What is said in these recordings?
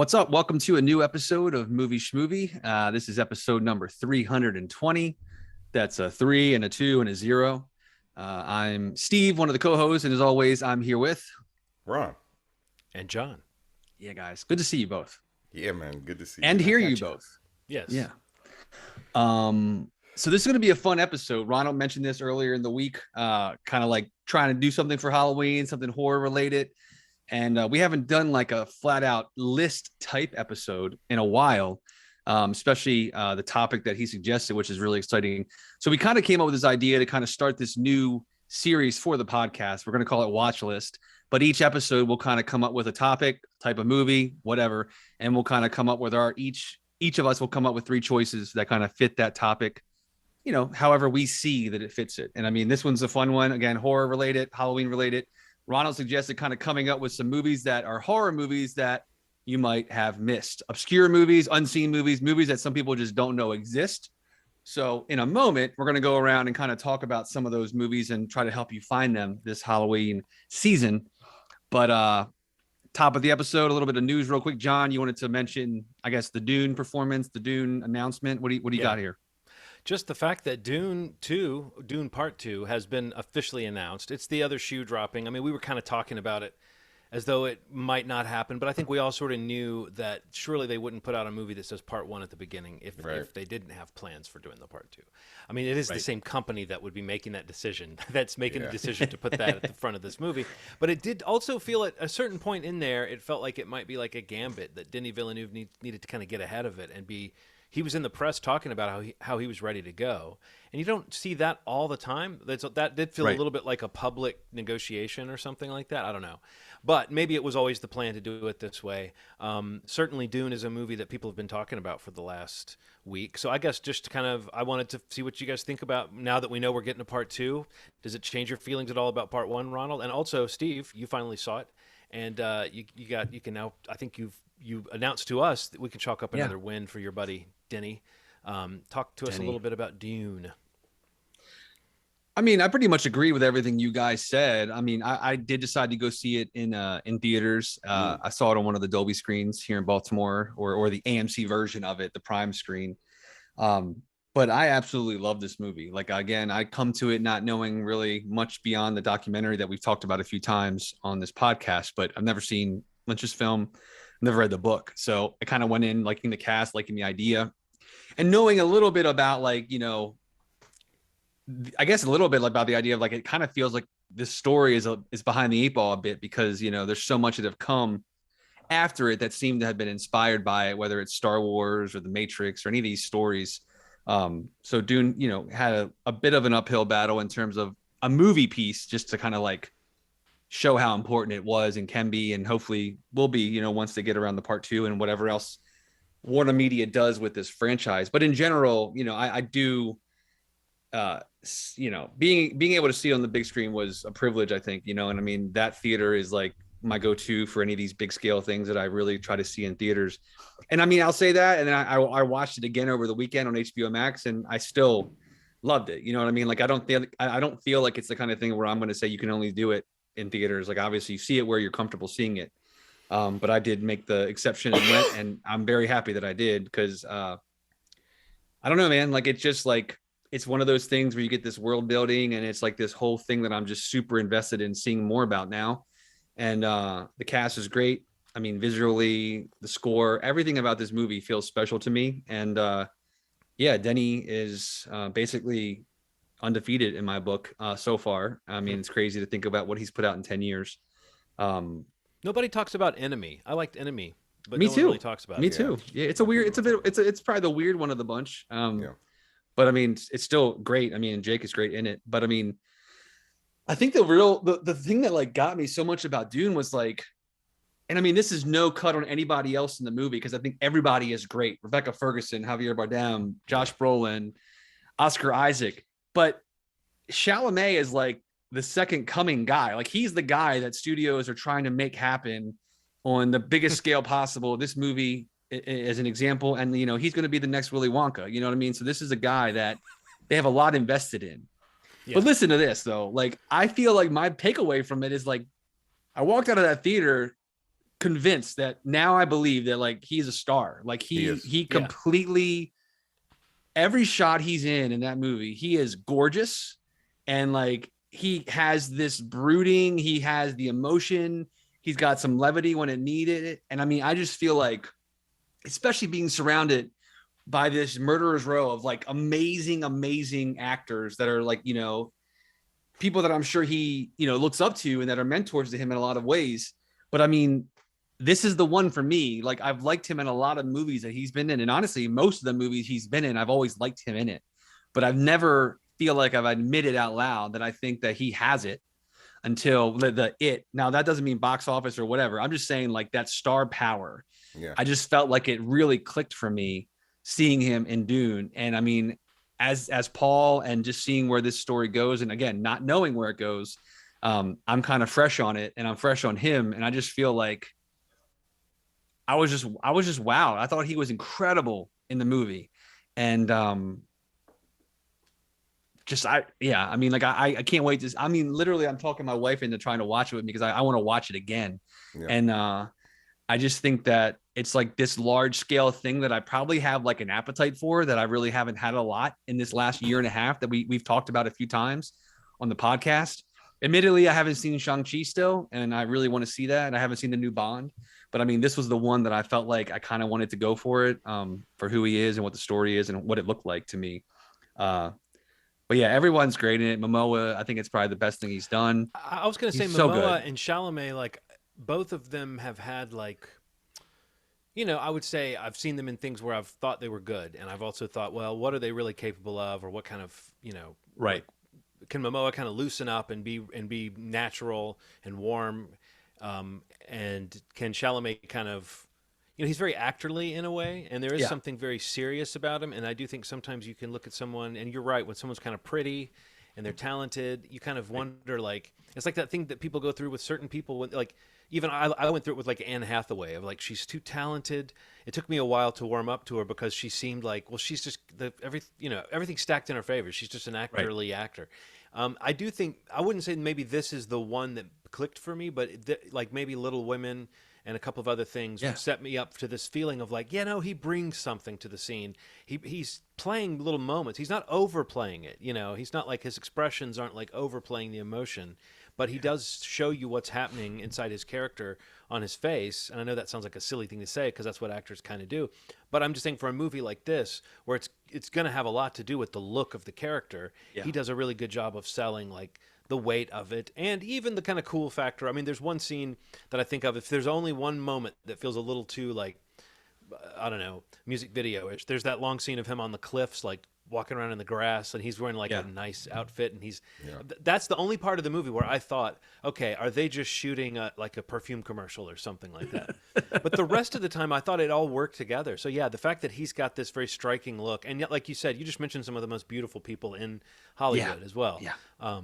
What's up? Welcome to a new episode of Movie Schmovie. This is episode number 320. That's a 3 and a 2 and a 0. I'm Steve, one of the co-hosts, and as always, I'm here with Ron. And John. Yeah, guys. Good to see you both. Yeah, man. Good to see and you. hear you both. Yes. Yeah. So this is going to be a fun episode. Ronald mentioned this earlier in the week, kind of like trying to do something for Halloween, something horror related. And we haven't done like a flat out list type episode in a while, especially the topic that he suggested, which is really exciting. So we kind of came up with this idea to kind of start this new series for the podcast. We're going to call it Watchlist, but each episode will kind of come up with a topic, type of movie, whatever. And we'll kind of come up with each of us will come up with 3 choices that kind of fit that topic, you know, however we see that it fits it. And I mean, this one's a fun one. Again, horror related, Halloween related. Ronald suggested kind of coming up with some movies that are horror movies that you might have missed. Obscure movies, unseen movies, movies that some people just don't know exist. So in a moment, we're going to go around and kind of talk about some of those movies and try to help you find them this Halloween season. But top of the episode, a little bit of news real quick. John, you wanted to mention, I guess, the Dune performance, the Dune announcement. What do you got here? Just the fact that Dune Part 2 has been officially announced. It's the other shoe dropping. I mean, we were kind of talking about it as though it might not happen, but I think we all sort of knew that surely they wouldn't put out a movie that says Part 1 at the beginning if they didn't have plans for doing the Part 2. I mean, it is the same company that would be making that decision, that's making the decision to put that at the front of this movie. But it did also feel at a certain point in there, it felt like it might be like a gambit that Denis Villeneuve needed to kind of get ahead of it and be... He was in the press talking about how he was ready to go. And you don't see that all the time. That did feel a little bit like a public negotiation or something like that. I don't know. But maybe it was always the plan to do it this way. Certainly Dune is a movie that people have been talking about for the last week. So I guess just kind of, I wanted to see what you guys think about now that we know we're getting to Part 2. Does it change your feelings at all about Part 1, Ronald? And also, Steve, you finally saw it. And you can now, I think you announced to us that we can chalk up another win for your buddy Denny. Talk to us a little bit about Dune. I mean, I pretty much agree with everything you guys said. I mean, I did decide to go see it in theaters. I saw it on one of the Dolby screens here in Baltimore, or the AMC version of it, the Prime screen. But I absolutely love this movie. Like, again, I come to it not knowing really much beyond the documentary that we've talked about a few times on this podcast, but I've never seen Lynch's film, never read the book. So I kind of went in liking the cast, liking the idea, and knowing a little bit about, like, you know, I guess a little bit about the idea of, like, it kind of feels like this story is behind the 8 ball a bit, because, you know, there's so much that have come after it that seemed to have been inspired by it, whether it's Star Wars or The Matrix or any of these stories. So Dune, you know, had a bit of an uphill battle in terms of a movie piece, just to kind of like show how important it was and can be, and hopefully will be, you know, once they get around the Part 2 and whatever else Warner Media does with this franchise. But in general, you know, I do, you know, being able to see it on the big screen was a privilege, I think, you know. And I mean, that theater is like my go-to for any of these big scale things that I really try to see in theaters. And I mean, I'll say that, and then I watched it again over the weekend on HBO Max, and I still loved it. You know what I mean? Like, I don't feel like it's the kind of thing where I'm going to say you can only do it in theaters. Like, obviously you see it where you're comfortable seeing it. But I did make the exception and went, and I'm very happy that I did, because I don't know, man. Like, it's just like, it's one of those things where you get this world building, and it's like this whole thing that I'm just super invested in seeing more about now. And the cast is great. I mean, visually, the score, everything about this movie feels special to me. And yeah, Denny is basically undefeated in my book so far. I mean, it's crazy to think about what he's put out in 10 years. Nobody talks about Enemy. I liked Enemy, but me no too. one really talks about it. Me too. Yeah, it's probably the weird one of the bunch. But I mean, it's still great. I mean, Jake is great in it. But I mean, I think the thing that like got me so much about Dune was like, and I mean, this is no cut on anybody else in the movie, because I think everybody is great. Rebecca Ferguson, Javier Bardem, Josh Brolin, Oscar Isaac. But Chalamet is like the second coming guy. Like, he's the guy that studios are trying to make happen on the biggest scale possible. This movie as an example, and, you know, he's going to be the next Willy Wonka. You know what I mean? So this is a guy that they have a lot invested in. Yeah. But listen to this though. Like, I feel like my takeaway from it is like, I walked out of that theater convinced that now I believe that like he's a star. Like he Yeah. completely, every shot he's in that movie, he is gorgeous, and like he has this brooding, he has the emotion, he's got some levity when it needed it. And I mean, I just feel like, especially being surrounded by this murderer's row of like amazing actors that are like, you know, people that I'm sure he, you know, looks up to and that are mentors to him in a lot of ways. But I mean, this is the one for me. Like, I've liked him in a lot of movies that he's been in. And honestly, most of the movies he's been in, I've always liked him in it. But I've never feel like I've admitted out loud that I think that he has it until the it. Now, that doesn't mean box office or whatever. I'm just saying like that star power. Yeah. I just felt like it really clicked for me seeing him in Dune. And I mean, as Paul, and just seeing where this story goes, and again, not knowing where it goes, I'm kind of fresh on it, and I'm fresh on him, and I just feel like I was just wowed. I thought he was incredible in the movie, and I mean, like I can't wait to. I mean, literally, I'm talking my wife into trying to watch it with me because I want to watch it again, Yeah. and I just think that it's like this large scale thing that I probably have like an appetite for, that I really haven't had a lot in this last year and a half, that we've talked about a few times on the podcast. Admittedly, I haven't seen Shang-Chi still, and I really want to see that. And I haven't seen the new Bond, but I mean, this was the one that I felt like I kind of wanted to go for it, for who he is and what the story is and what it looked like to me. But yeah, everyone's great in it. Momoa, I think it's probably the best thing he's done. I was going to say He's so Momoa good. and Chalamet, like both of them have had like, you know, I would say I've seen them in things where I've thought they were good, and I've also thought, well, what are they really capable of, or what kind of, you know, Right. can Momoa kind of loosen up and be natural and warm, and can Chalamet kind of, you know, he's very actorly in a way, and there is Yeah. something very serious about him. And I do think sometimes you can look at someone, and you're right, when someone's kind of pretty and they're talented, you kind of wonder, like, it's like that thing that people go through with certain people when, like, even I went through it with like Anne Hathaway, of like, she's too talented. It took me a while to warm up to her because she seemed like, well, she's just everything stacked in her favor. She's just an actorly actor. I do think, I wouldn't say maybe this is the one that clicked for me, but like maybe Little Women and a couple of other things Yeah. set me up to this feeling of like, you know, he brings something to the scene. He's playing little moments. He's not overplaying it. You know, he's not like, his expressions aren't like overplaying the emotion, but he does show you what's happening inside his character on his face. And I know that sounds like a silly thing to say because that's what actors kind of do. But I'm just saying, for a movie like this, where it's going to have a lot to do with the look of the character, Yeah. he does a really good job of selling like the weight of it, and even the kind of cool factor. I mean, there's one scene that I think of, if there's only one moment that feels a little too like, I don't know, music video-ish. There's that long scene of him on the cliffs, like walking around in the grass, and he's wearing like a nice outfit, and that's the only part of the movie where I thought, okay, are they just shooting like a perfume commercial or something like that? But the rest of the time, I thought it all worked together. So yeah, the fact that he's got this very striking look, and yet, like you said, you just mentioned some of the most beautiful people in Hollywood as well. Yeah.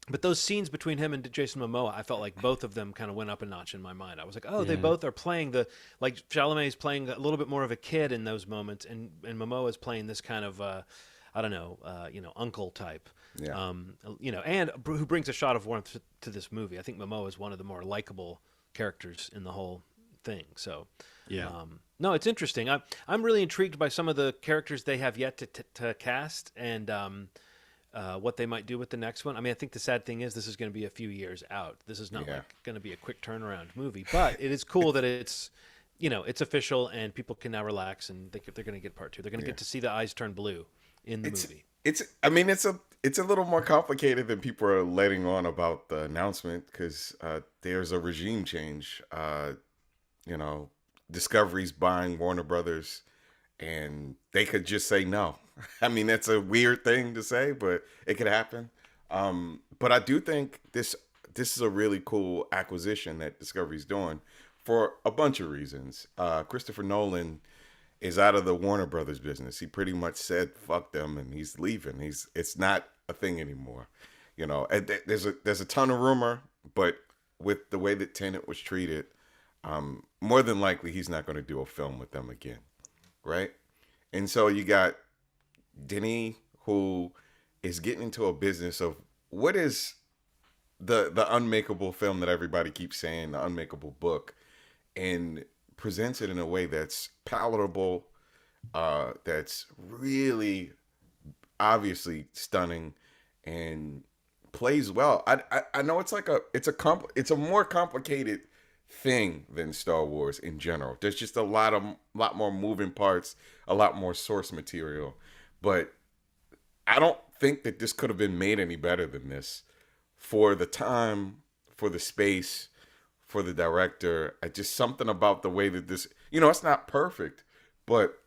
But those scenes between him and Jason Momoa, I felt like both of them kind of went up a notch in my mind. I was like, oh, they both are playing like Chalamet is playing a little bit more of a kid in those moments, and Momoa is playing this kind of, I don't know, uncle type. Yeah. And who brings a shot of warmth to this movie. I think Momoa is one of the more likable characters in the whole thing. So, no, it's interesting. I'm really intrigued by some of the characters they have yet to cast, and what they might do with the next one. I mean, I think the sad thing is this is going to be a few years out. This is not like going to be a quick turnaround movie, but it is cool that it's, it's official and people can now relax, and they're going to get part two. They're going to get to see the eyes turn blue in the movie. It's a little more complicated than people are letting on about the announcement, because there's a regime change. Discovery's buying Warner Brothers, and they could just say no. I mean, that's a weird thing to say, but it could happen. But I do think this is a really cool acquisition that Discovery's doing for a bunch of reasons. Christopher Nolan is out of the Warner Brothers business. He pretty much said fuck them, and he's leaving. It's not a thing anymore. And there's a ton of rumor, but with the way that Tenet was treated, more than likely he's not going to do a film with them again, right? And so you got Denis, who is getting into a business of what is the unmakeable film that everybody keeps saying, the unmakeable book. and presents it in a way that's palatable, that's really obviously stunning, and plays well. I know it's like it's a more complicated thing than Star Wars in general. There's just a lot more moving parts, a lot more source material, but I don't think that this could have been made any better than this for the time, for the space, for the director. I just something about the way that this, it's not perfect, but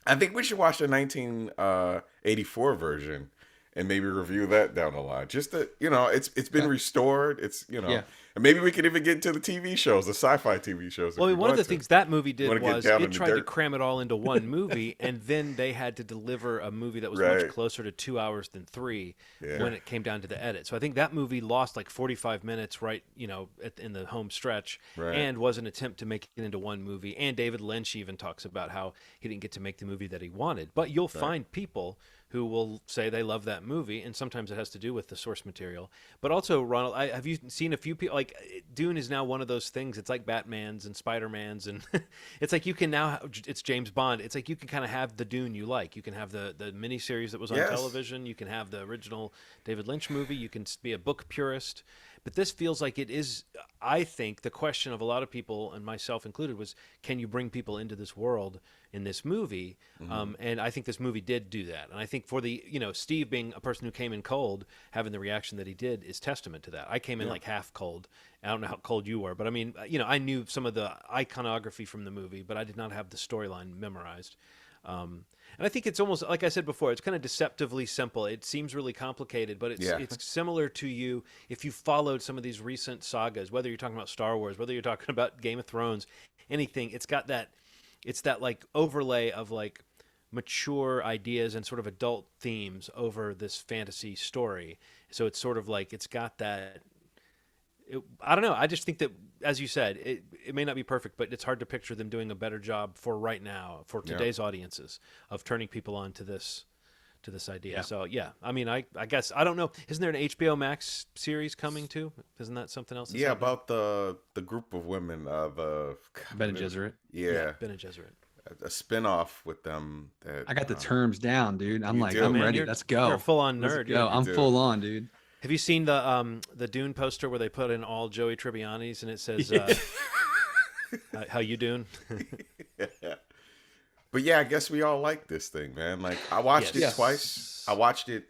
I think we should watch the 1984 version and maybe review that down the line. Just that, it's been restored. Yeah. And maybe we could even get into the TV shows, the sci-fi TV shows. Well, one of the things that movie did was it tried to dirt. cram it all into one movie, and then they had to deliver a movie that was much closer to 2 hours than 3 when it came down to the edit. So I think that movie lost like 45 minutes in the home stretch, and was an attempt to make it into one movie. And David Lynch even talks about how he didn't get to make the movie that he wanted. But you'll find people who will say they love that movie, and sometimes it has to do with the source material. But also, Ronald, have you seen a few people, like Dune is now one of those things. It's like Batman's and Spider-Man's, and it's like you can now, it's James Bond. It's like you can kind of have the Dune you like. You can have the miniseries that was on television. You can have the original David Lynch movie. You can be a book purist. But this feels like it is, I think, the question of a lot of people, and myself included, was, can you bring people into this world in this movie? And I think this movie did do that. And I think for the, Steve being a person who came in cold, having the reaction that he did is testament to that. I came in like half cold. I don't know how cold you were, but I mean, I knew some of the iconography from the movie, but I did not have the storyline memorized. And I think it's almost, like I said before, it's kind of deceptively simple. It seems really complicated, but it's similar to you if you followed some of these recent sagas, whether you're talking about Star Wars, whether you're talking about Game of Thrones, anything. It's got that, it's that like overlay of like mature ideas and sort of adult themes over this fantasy story. So it's sort of like, it's got that. I don't know. I just think that, as you said, it may not be perfect, but it's hard to picture them doing a better job for right now, for today's audiences, of turning people on to this idea. Yeah. So I mean, I guess I don't know. Isn't there an HBO Max series coming too? Isn't that something else? Yeah, about the group of women, the Ben and Gesserit. Yeah, Ben and Gesserit. A spin-off with them. That I got the terms down, dude. I'm like, I'm ready. Let's go. You're a full-on nerd. Go. I'm full on, dude. Have you seen the Dune poster where they put in all Joey Tribbiani's and it says, "How you Dune?" But yeah, I guess we all like this thing, man. Like I watched it twice. I watched it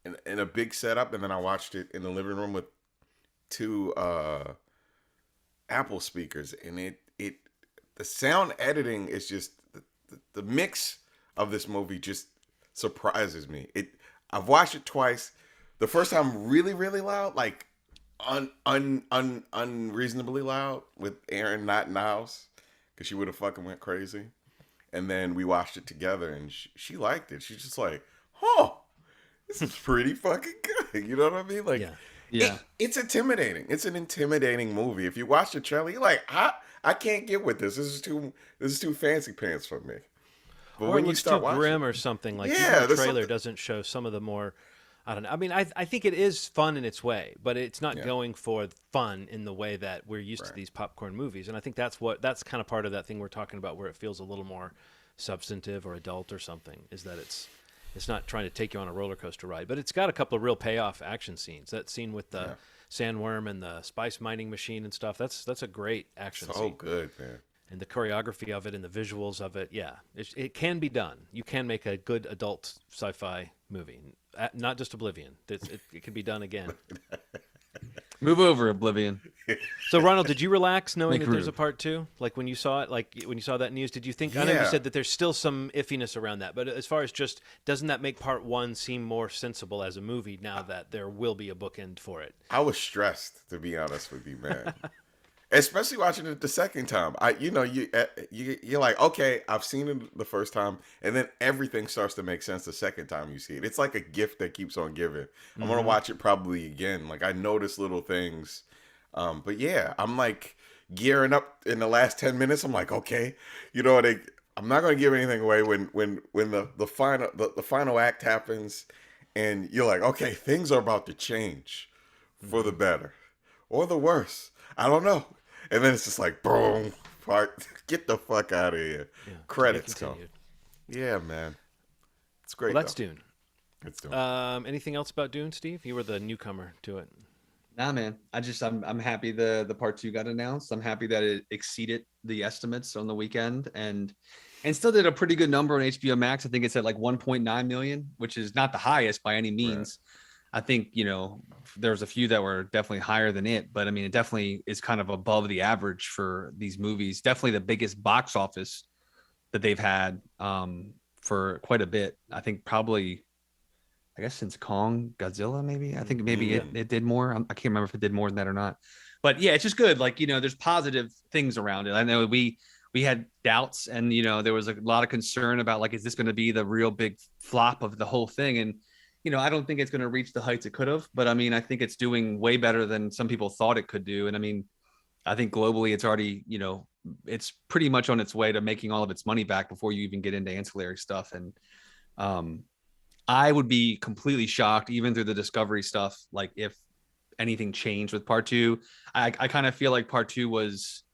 in a big setup, and then I watched it in the living room with 2 Apple speakers, and the sound editing is just the mix of this movie just surprises me. I've watched it twice. The first time really, really loud, like unreasonably loud, with Erin not in the house because she would have fucking went crazy. And then we watched it together, and she liked it. She's just like, "Oh, this is pretty fucking good." You know what I mean? Like, it's intimidating. It's an intimidating movie. If you watch the trailer, you're like, I can't get with this. This is too fancy pants for me. But or when you start watching, grim or something, like the trailer doesn't show some of the more. I don't know. I mean, I think it is fun in its way, but it's not going for fun in the way that we're used to these popcorn movies. And I think that's kind of part of that thing we're talking about, where it feels a little more substantive or adult or something, is that it's not trying to take you on a roller coaster ride, but it's got a couple of real payoff action scenes. That scene with the sandworm and the spice mining machine and stuff, that's a great action scene. So good, man. And the choreography of it and the visuals of it, it can be done. You can make a good adult sci-fi movie, not just Oblivion. It can be done again. Move over, Oblivion. So, Ronald, did you relax knowing that there's a part 2? Like when you saw it, like when you saw that news, did you think? I know you said that there's still some iffiness around that, but as far as just, doesn't that make part 1 seem more sensible as a movie now that there will be a bookend for it? I was stressed, to be honest with you, man. Especially watching it the second time. You're like, okay, I've seen it the first time, and then everything starts to make sense the second time you see it. It's like a gift that keeps on giving. I'm gonna watch it probably again. Like I notice little things, but yeah, I'm like gearing up in the last 10 minutes. I'm like, okay, I'm not gonna give anything away when the final act happens, and you're like, okay, things are about to change for the better or the worse. I don't know. And then it's just like, boom, part. Get the fuck out of here. Yeah, Credits come. Yeah, man. It's great. Well, that's Dune. It's Dune. Anything else about Dune, Steve? You were the newcomer to it. Nah, man. I'm happy the part 2 got announced. I'm happy that it exceeded the estimates on the weekend and still did a pretty good number on HBO Max. I think it's at like 1.9 million, which is not the highest by any means. Right. I think, you know, there's a few that were definitely higher than it, but I mean, it definitely is kind of above the average for these movies. Definitely the biggest box office that they've had for quite a bit. I think probably, I guess since Kong Godzilla, maybe. I think maybe it did more. I can't remember if it did more than that or not. But yeah, it's just good. Like, you know, there's positive things around it. I know we had doubts and, you know, there was a lot of concern about like, is this going to be the real big flop of the whole thing? And, you know, I don't think it's going to reach the heights it could have. But I mean, I think it's doing way better than some people thought it could do. And I mean, I think globally it's already, you know, it's pretty much on its way to making all of its money back before you even get into ancillary stuff. And I would be completely shocked, even through the Discovery stuff, like if anything changed with part 2. I kind of feel like part 2 was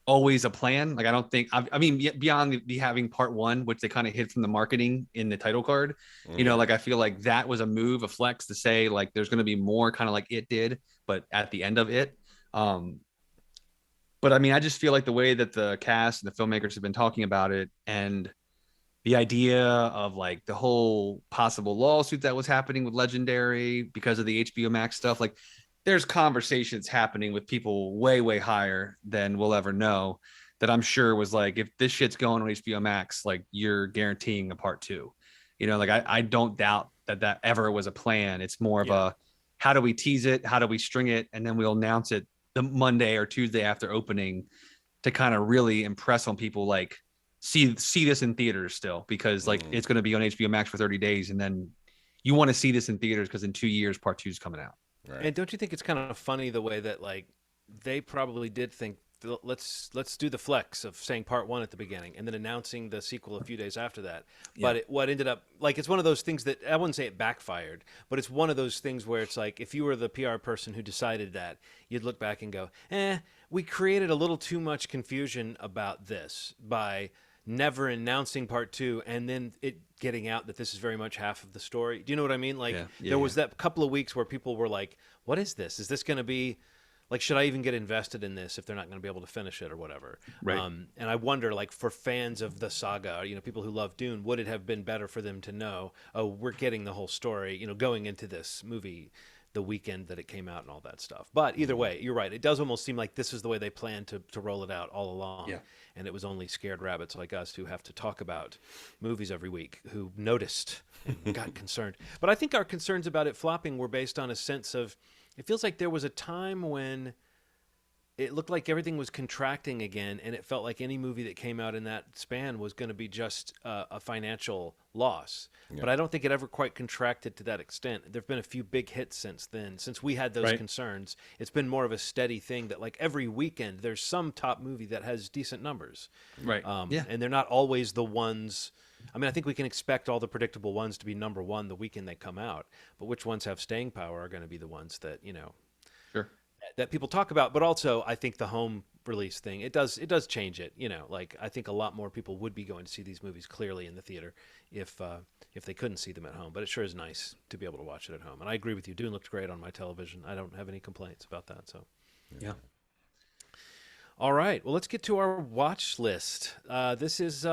always a plan. Like, I don't think, I mean, beyond the having part 1, which they kind of hid from the marketing in the title card, you know, like I feel like that was a move, a flex to say like there's going to be more, kind of like it did, but at the end of it. But I mean, I just feel like the way that the cast and the filmmakers have been talking about it, and the idea of like the whole possible lawsuit that was happening with Legendary because of the HBO Max stuff, like there's conversations happening with people way, way higher than we'll ever know, that I'm sure was like, if this shit's going on HBO Max, like you're guaranteeing a part 2, you know, like I don't doubt that ever was a plan. It's more of a, how do we tease it? How do we string it? And then we'll announce it the Monday or Tuesday after opening to kind of really impress on people, like, see this in theaters still, because like it's going to be on HBO Max for 30 days. And then you want to see this in theaters because in 2 years, part 2 is coming out. Right. And don't you think it's kind of funny the way that like they probably did think, let's do the flex of saying part 1 at the beginning and then announcing the sequel a few days after that. But what ended up, like, it's one of those things that I wouldn't say it backfired, but it's one of those things where it's like, if you were the PR person who decided that, you'd look back and go, we created a little too much confusion about this by never announcing part 2 and then it getting out that this is very much half of the story. Do you know what I mean? Like there was that couple of weeks where people were like, what is this? Is this going to be like, should I even get invested in this if they're not going to be able to finish it or whatever? Right. And I wonder, like, for fans of the saga, you know, people who love Dune, would it have been better for them to know, oh, we're getting the whole story, you know, going into this movie the weekend that it came out and all that stuff. But either way, you're right. It does almost seem like this is the way they planned to roll it out all along. Yeah. And it was only scared rabbits like us who have to talk about movies every week who noticed and got concerned. But I think our concerns about it flopping were based on a sense of, it feels like there was a time when it looked like everything was contracting again, and it felt like any movie that came out in that span was going to be just a financial loss. Yeah. But I don't think it ever quite contracted to that extent. There have been a few big hits since then. Since we had those concerns, it's been more of a steady thing that, like, every weekend there's some top movie that has decent numbers. Right. And they're not always the ones... I mean, I think we can expect all the predictable ones to be number one the weekend they come out, but which ones have staying power are going to be the ones that, you know, that people talk about. But also, I think the home release thing, it does change it. You know, like, I think a lot more people would be going to see these movies clearly in the theater if they couldn't see them at home. But it sure is nice to be able to watch it at home. And I agree with you. Dune looked great on my television. I don't have any complaints about that. So, yeah. All right. Well, let's get to our watch list. This is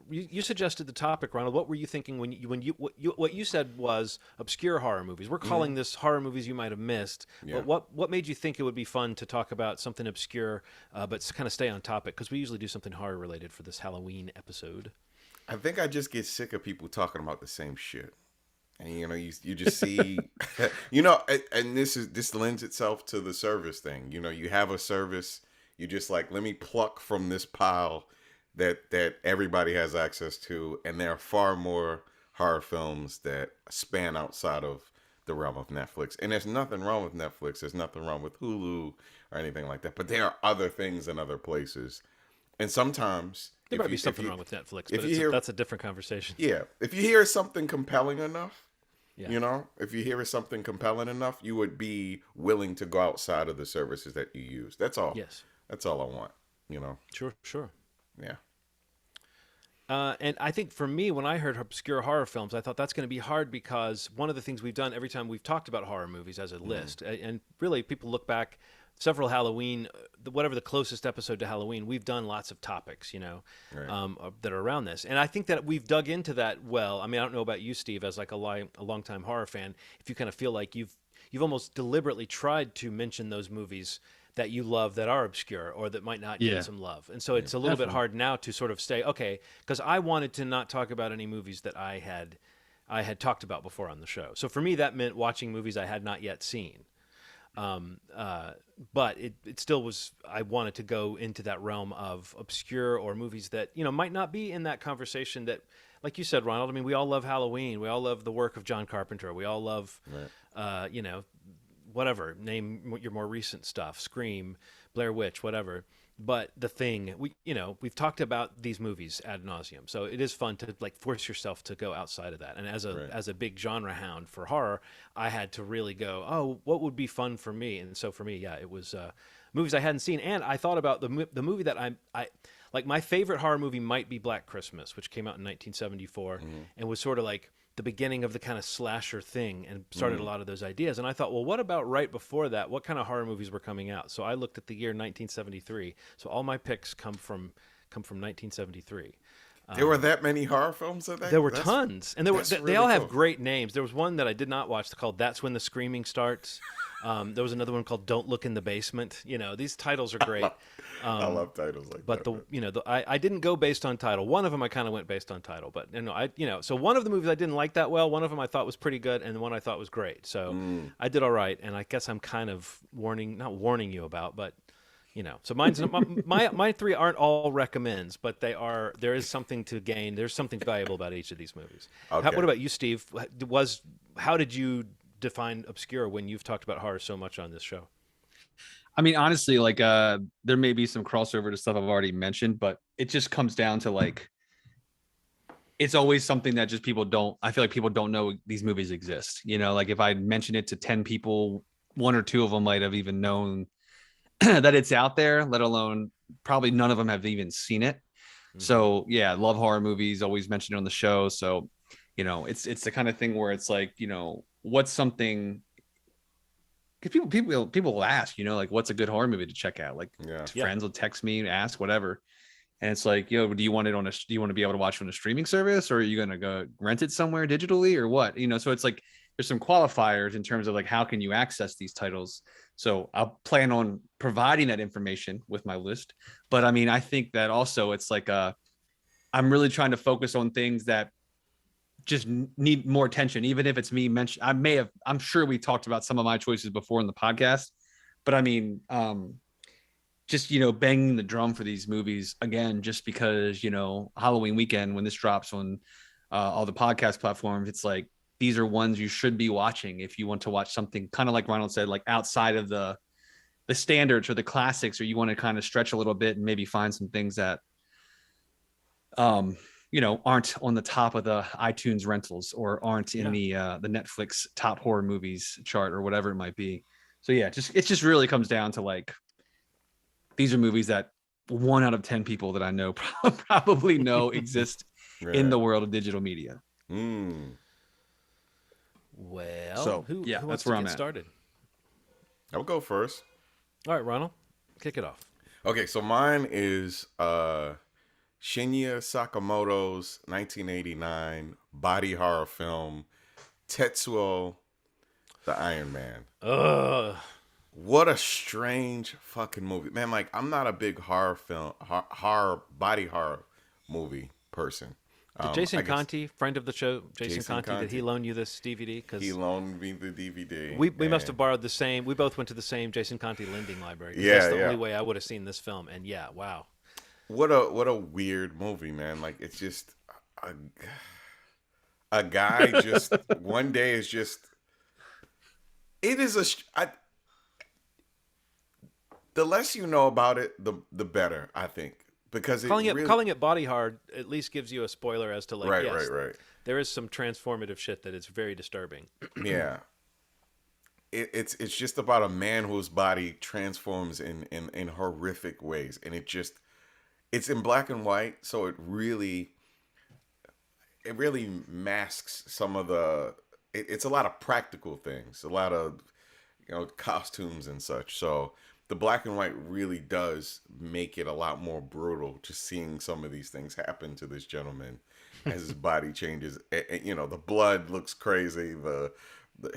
you suggested the topic, Ronald. What were you thinking when what you said was obscure horror movies? We're calling this horror movies you might have missed. Yeah. But what made you think it would be fun to talk about something obscure, but kind of stay on topic? Because we usually do something horror related for this Halloween episode. I think I just get sick of people talking about the same shit. And, you know, you just see, you know, and this lends itself to the service thing. You know, you have a service. You just like, let me pluck from this pile that everybody has access to. And there are far more horror films that span outside of the realm of Netflix. And there's nothing wrong with Netflix. There's nothing wrong with Hulu or anything like that. But there are other things in other places. And sometimes... There might be something wrong with Netflix, but that's a different conversation. Yeah. If you hear something compelling enough, you know, if you hear something compelling enough, you would be willing to go outside of the services that you use. That's all. Yes. That's all I want. you know. Sure. Yeah. And I think for me, when I heard obscure horror films, I thought that's going to be hard because one of the things we've done every time we've talked about horror movies as a list, and really people look back several Halloween, whatever the closest episode to Halloween, we've done lots of topics, Right. that are around this. And I think that we've dug into that well. I mean, I don't know about you, Steve, as like a longtime horror fan, if you kind of feel like you've almost deliberately tried to mention those movies that you love that are obscure or that might not Yeah. get some love. And so it's a little bit hard now to sort of say, okay, because I wanted to not talk about any movies that I had talked about before on the show. So for me, that meant watching movies I had not yet seen. But it still was, I wanted to go into that realm of obscure or movies that, might not be in that conversation that, like you said, Ronald, I mean, we all love Halloween. We all love the work of John Carpenter. We all love, whatever, name your more recent stuff, Scream, Blair Witch, whatever. But The Thing, we've talked about these movies ad nauseum. So it is fun to like force yourself to go outside of that. And as a big genre hound for horror, I had to really go, oh, what would be fun for me? And so for me, yeah, it was movies I hadn't seen. And I thought about the movie that I like. My favorite horror movie might be Black Christmas, which came out in 1974 and was sort of like the beginning of the kind of slasher thing and started a lot of those ideas. And I thought, well, what about right before that? What kind of horror movies were coming out? So I looked at the year 1973. So all my picks come from 1973. There were that many horror films in that? There were tons, and they all have cool. great names. There was one that I did not watch called "That's When the Screaming Starts." There was another one called "Don't Look in the Basement." These titles are great. I love titles like But that. I didn't go based on title. One of them I kind of went based on title, but so one of the movies I didn't like that well. One of them I thought was pretty good, and the one I thought was great. So I did all right, and I guess I'm kind of not warning you about, but. So mine's my three aren't all recommends, but there is something to gain. There's something valuable about each of these movies. Okay. What about you, Steve? How did you define obscure when you've talked about horror so much on this show? I mean, honestly, like there may be some crossover to stuff I've already mentioned, but it just comes down to like it's always something that just I feel like people don't know these movies exist. Like if I mention it to 10 people, one or two of them might have even known that it's out there, let alone probably none of them have even seen it. So yeah, love horror movies, always mention it on the show. So, it's the kind of thing where it's like, what's something, because people will ask, like what's a good horror movie to check out? Like friends will text me and ask whatever. And it's like, do you want to be able to watch it on a streaming service, or are you going to go rent it somewhere digitally or what? So it's like, there's some qualifiers in terms of like, how can you access these titles? So I'll plan on providing that information with my list. But I mean, I think that also it's like, I'm really trying to focus on things that just need more attention, even if it's me I'm sure we talked about some of my choices before in the podcast, but I mean, just, banging the drum for these movies again, just because, Halloween weekend, when this drops on all the podcast platforms, it's like, these are ones you should be watching if you want to watch something kind of like Ronald said, like outside of the standards or the classics, or you want to kind of stretch a little bit and maybe find some things that, aren't on the top of the iTunes rentals or aren't in the Netflix top horror movies chart or whatever it might be. So yeah, it just really comes down to like, these are movies that 1 out of 10 people that I know probably know exist in the world of digital media. Well, who that's wants where to I'm get at. started? I'll go first. All right, Ronald, kick it off. Okay, so mine is Shinya Sakamoto's 1989 body horror film, Tetsuo, the Iron Man. What a strange fucking movie. Man, like, I'm not a big body horror movie person. Did Jason Conti, friend of the show, Jason Conti, did he loan you this DVD? Because he loaned me the DVD. We must have borrowed the same. We both went to the same Jason Conti lending library. Yeah, that's the only way I would have seen this film. And yeah, wow. What a weird movie, man. Like, it's just a guy just one day is just. It is the less you know about it, the better, I think. Because calling it body hard at least gives you a spoiler as to like right. There is some transformative shit that is very disturbing. Yeah. it's just about a man whose body transforms in horrific ways, and it's in black and white, so it really masks some of it's a lot of practical things, a lot of costumes and such. So the black and white really does make it a lot more brutal, just seeing some of these things happen to this gentleman as his body changes. The blood looks crazy.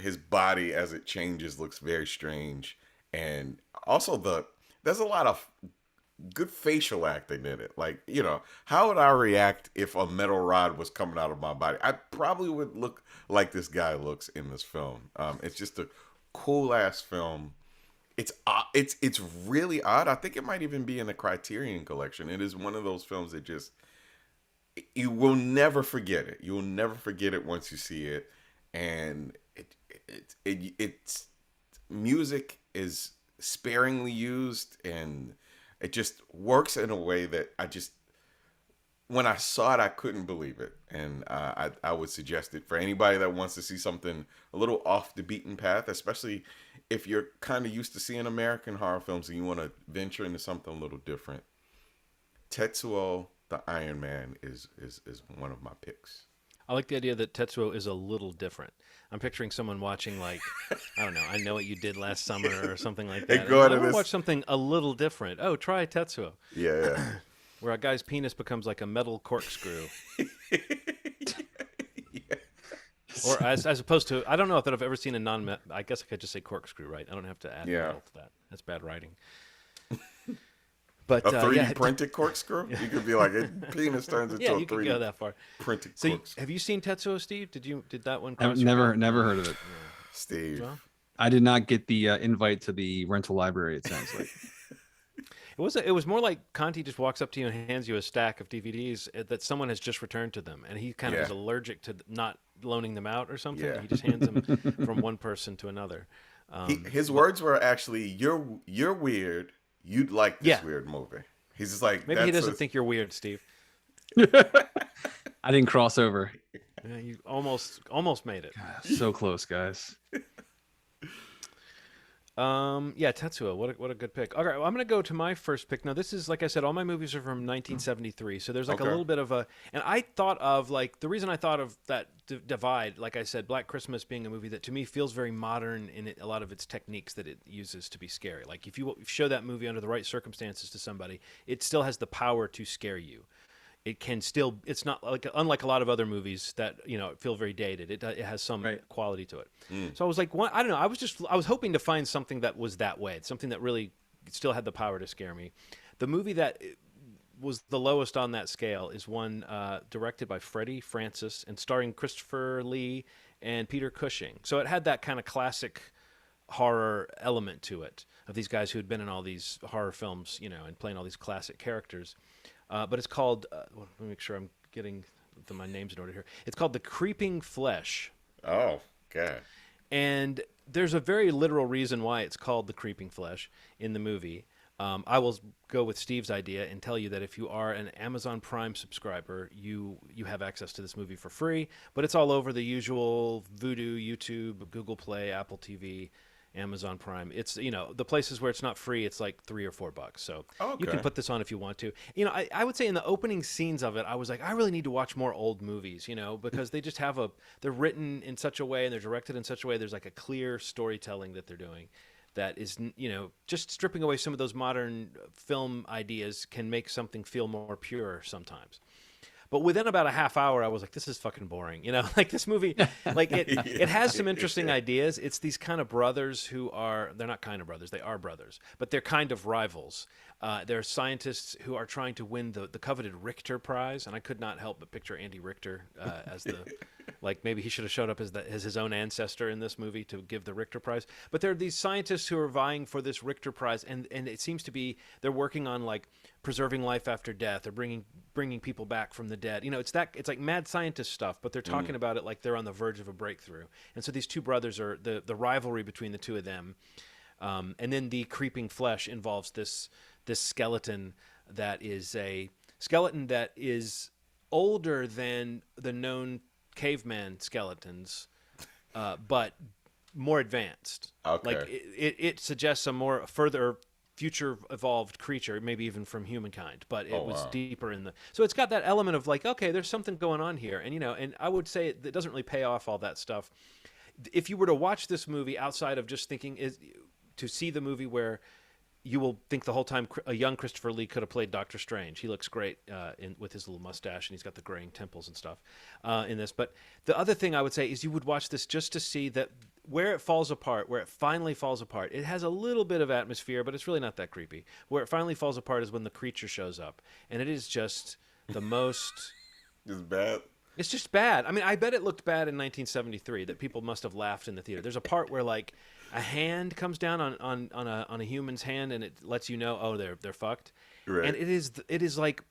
His body as it changes looks very strange, and also there's a lot of good facial acting in it. Like, how would I react if a metal rod was coming out of my body? I probably would look like this guy looks in this film. It's just a cool ass film. It's really odd. I think it might even be in the Criterion Collection. It is one of those films that just you will never forget it. You will never forget it once you see it, and it's music is sparingly used, and it just works in a way that when I saw it, I couldn't believe it. And I would suggest it for anybody that wants to see something a little off the beaten path, especially if you're kind of used to seeing American horror films and you want to venture into something a little different. Tetsuo the Iron Man is one of my picks. I like the idea that Tetsuo is a little different. I'm picturing someone watching, like, I don't know, I Know What You Did Last Summer or something like that. Go I to want to this. watch something a little different. Oh, try Tetsuo. Yeah. Where a guy's penis becomes like a metal corkscrew. Or as opposed to, I don't know if I've ever seen a non-metal, I guess I could just say corkscrew, right? I don't have to add metal to that. That's bad writing. But A 3D printed corkscrew? You could be like, penis turns into a 3D you could go that far. Printed So corkscrew. have you seen Tetsuo, Steve? Did that one I've cross your path? never heard of it. Steve. Well, I did not get the invite to the rental library. It sounds like. it was more like Conti just walks up to you and hands you a stack of DVDs that someone has just returned to them, and he kind of is allergic to not loaning them out or something. Yeah. He just hands them from one person to another. His words were actually, "You're weird. You'd like this weird movie." He's just like, maybe he doesn't think you're weird, Steve. I didn't cross over. Yeah, you almost made it. So close, guys. Tetsuo, what a good pick. All right, well, I'm going to go to my first pick. Now, this is, like I said, all my movies are from 1973, so there's like a little bit of a, and I thought of, like, the reason I thought of that divide, like I said, Black Christmas being a movie that to me feels very modern in a lot of its techniques that it uses to be scary. Like, if you show that movie under the right circumstances to somebody, it still has the power to scare you. It can still, it's not like, unlike a lot of other movies that, feel very dated. It has some quality to it. So I was like, I don't know. I was hoping to find something that was that way. Something that really still had the power to scare me. The movie that was the lowest on that scale is one directed by Freddie Francis and starring Christopher Lee and Peter Cushing. So it had that kind of classic horror element to it, of these guys who had been in all these horror films, and playing all these classic characters. But it's called, let me make sure I'm getting my names in order here. It's called The Creeping Flesh. Oh, God. And there's a very literal reason why it's called The Creeping Flesh in the movie. I will go with Steve's idea and tell you that if you are an Amazon Prime subscriber, you have access to this movie for free. But it's all over the usual Vudu, YouTube, Google Play, Apple TV, Amazon Prime. It's, the places where it's not free, it's like $3 or $4. So you can put this on if you want to. I would say in the opening scenes of it, I was like, I really need to watch more old movies, because they just have they're written in such a way and they're directed in such a way. There's like a clear storytelling that they're doing that is, just stripping away some of those modern film ideas can make something feel more pure sometimes. But within about a half hour, I was like, this is fucking boring. Like this movie, like it has some interesting ideas. It's these kind of brothers they're not kind of brothers, they are brothers, but they're kind of rivals. They're scientists who are trying to win the coveted Richter Prize. And I could not help but picture Andy Richter as like maybe he should have showed up as his own ancestor in this movie to give the Richter Prize. But there are these scientists who are vying for this Richter Prize. And it seems to be, they're working on like preserving life after death or bringing people back from the dead. It's like mad scientist stuff, but they're talking about it like they're on the verge of a breakthrough. And so these two brothers are the rivalry between the two of them. And then the creeping flesh involves this skeleton that is a skeleton that is older than the known caveman skeletons, but more advanced. Okay. Like it suggests a more further future evolved creature, maybe even from humankind, but it was Wow. deeper in the. So it's got that element of like, okay, there's something going on here, and and I would say it doesn't really pay off all that stuff. If you were to watch this movie outside of just thinking is to see the movie where you will think the whole time a young Christopher Lee could have played Doctor Strange. He looks great with his little mustache, and he's got the graying temples and stuff in this. But the other thing I would say is you would watch this just to see that where it falls apart, where it finally falls apart. It has a little bit of atmosphere, but it's really not that creepy. Where it finally falls apart is when the creature shows up, and it is just the most. It's bad. It's just bad. I mean, I bet it looked bad in 1973. That people must have laughed in the theater. There's a part where like a hand comes down on a human's hand, and it lets you know, oh, they're fucked. Right. And it is like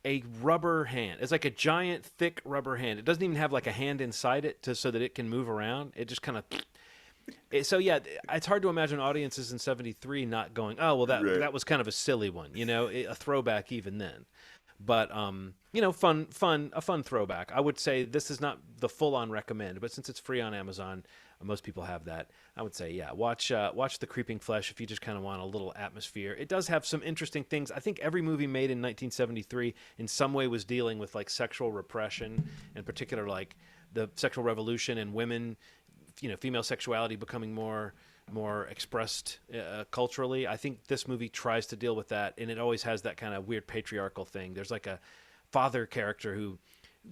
a rubber hand. It's like a giant thick rubber hand. It doesn't even have like a hand inside it so that it can move around. It just kind of. So yeah, it's hard to imagine audiences in '73 not going, oh well, that was kind of a silly one, a throwback even then. But a fun throwback. I would say this is not the full-on recommend, but since it's free on Amazon, most people have that. I would say, yeah, watch The Creeping Flesh if you just kind of want a little atmosphere. It does have some interesting things. I think every movie made in 1973 in some way was dealing with like sexual repression, in particular like the sexual revolution and women, female sexuality becoming more expressed culturally. I think this movie tries to deal with that, and it always has that kind of weird patriarchal thing. There's like a father character who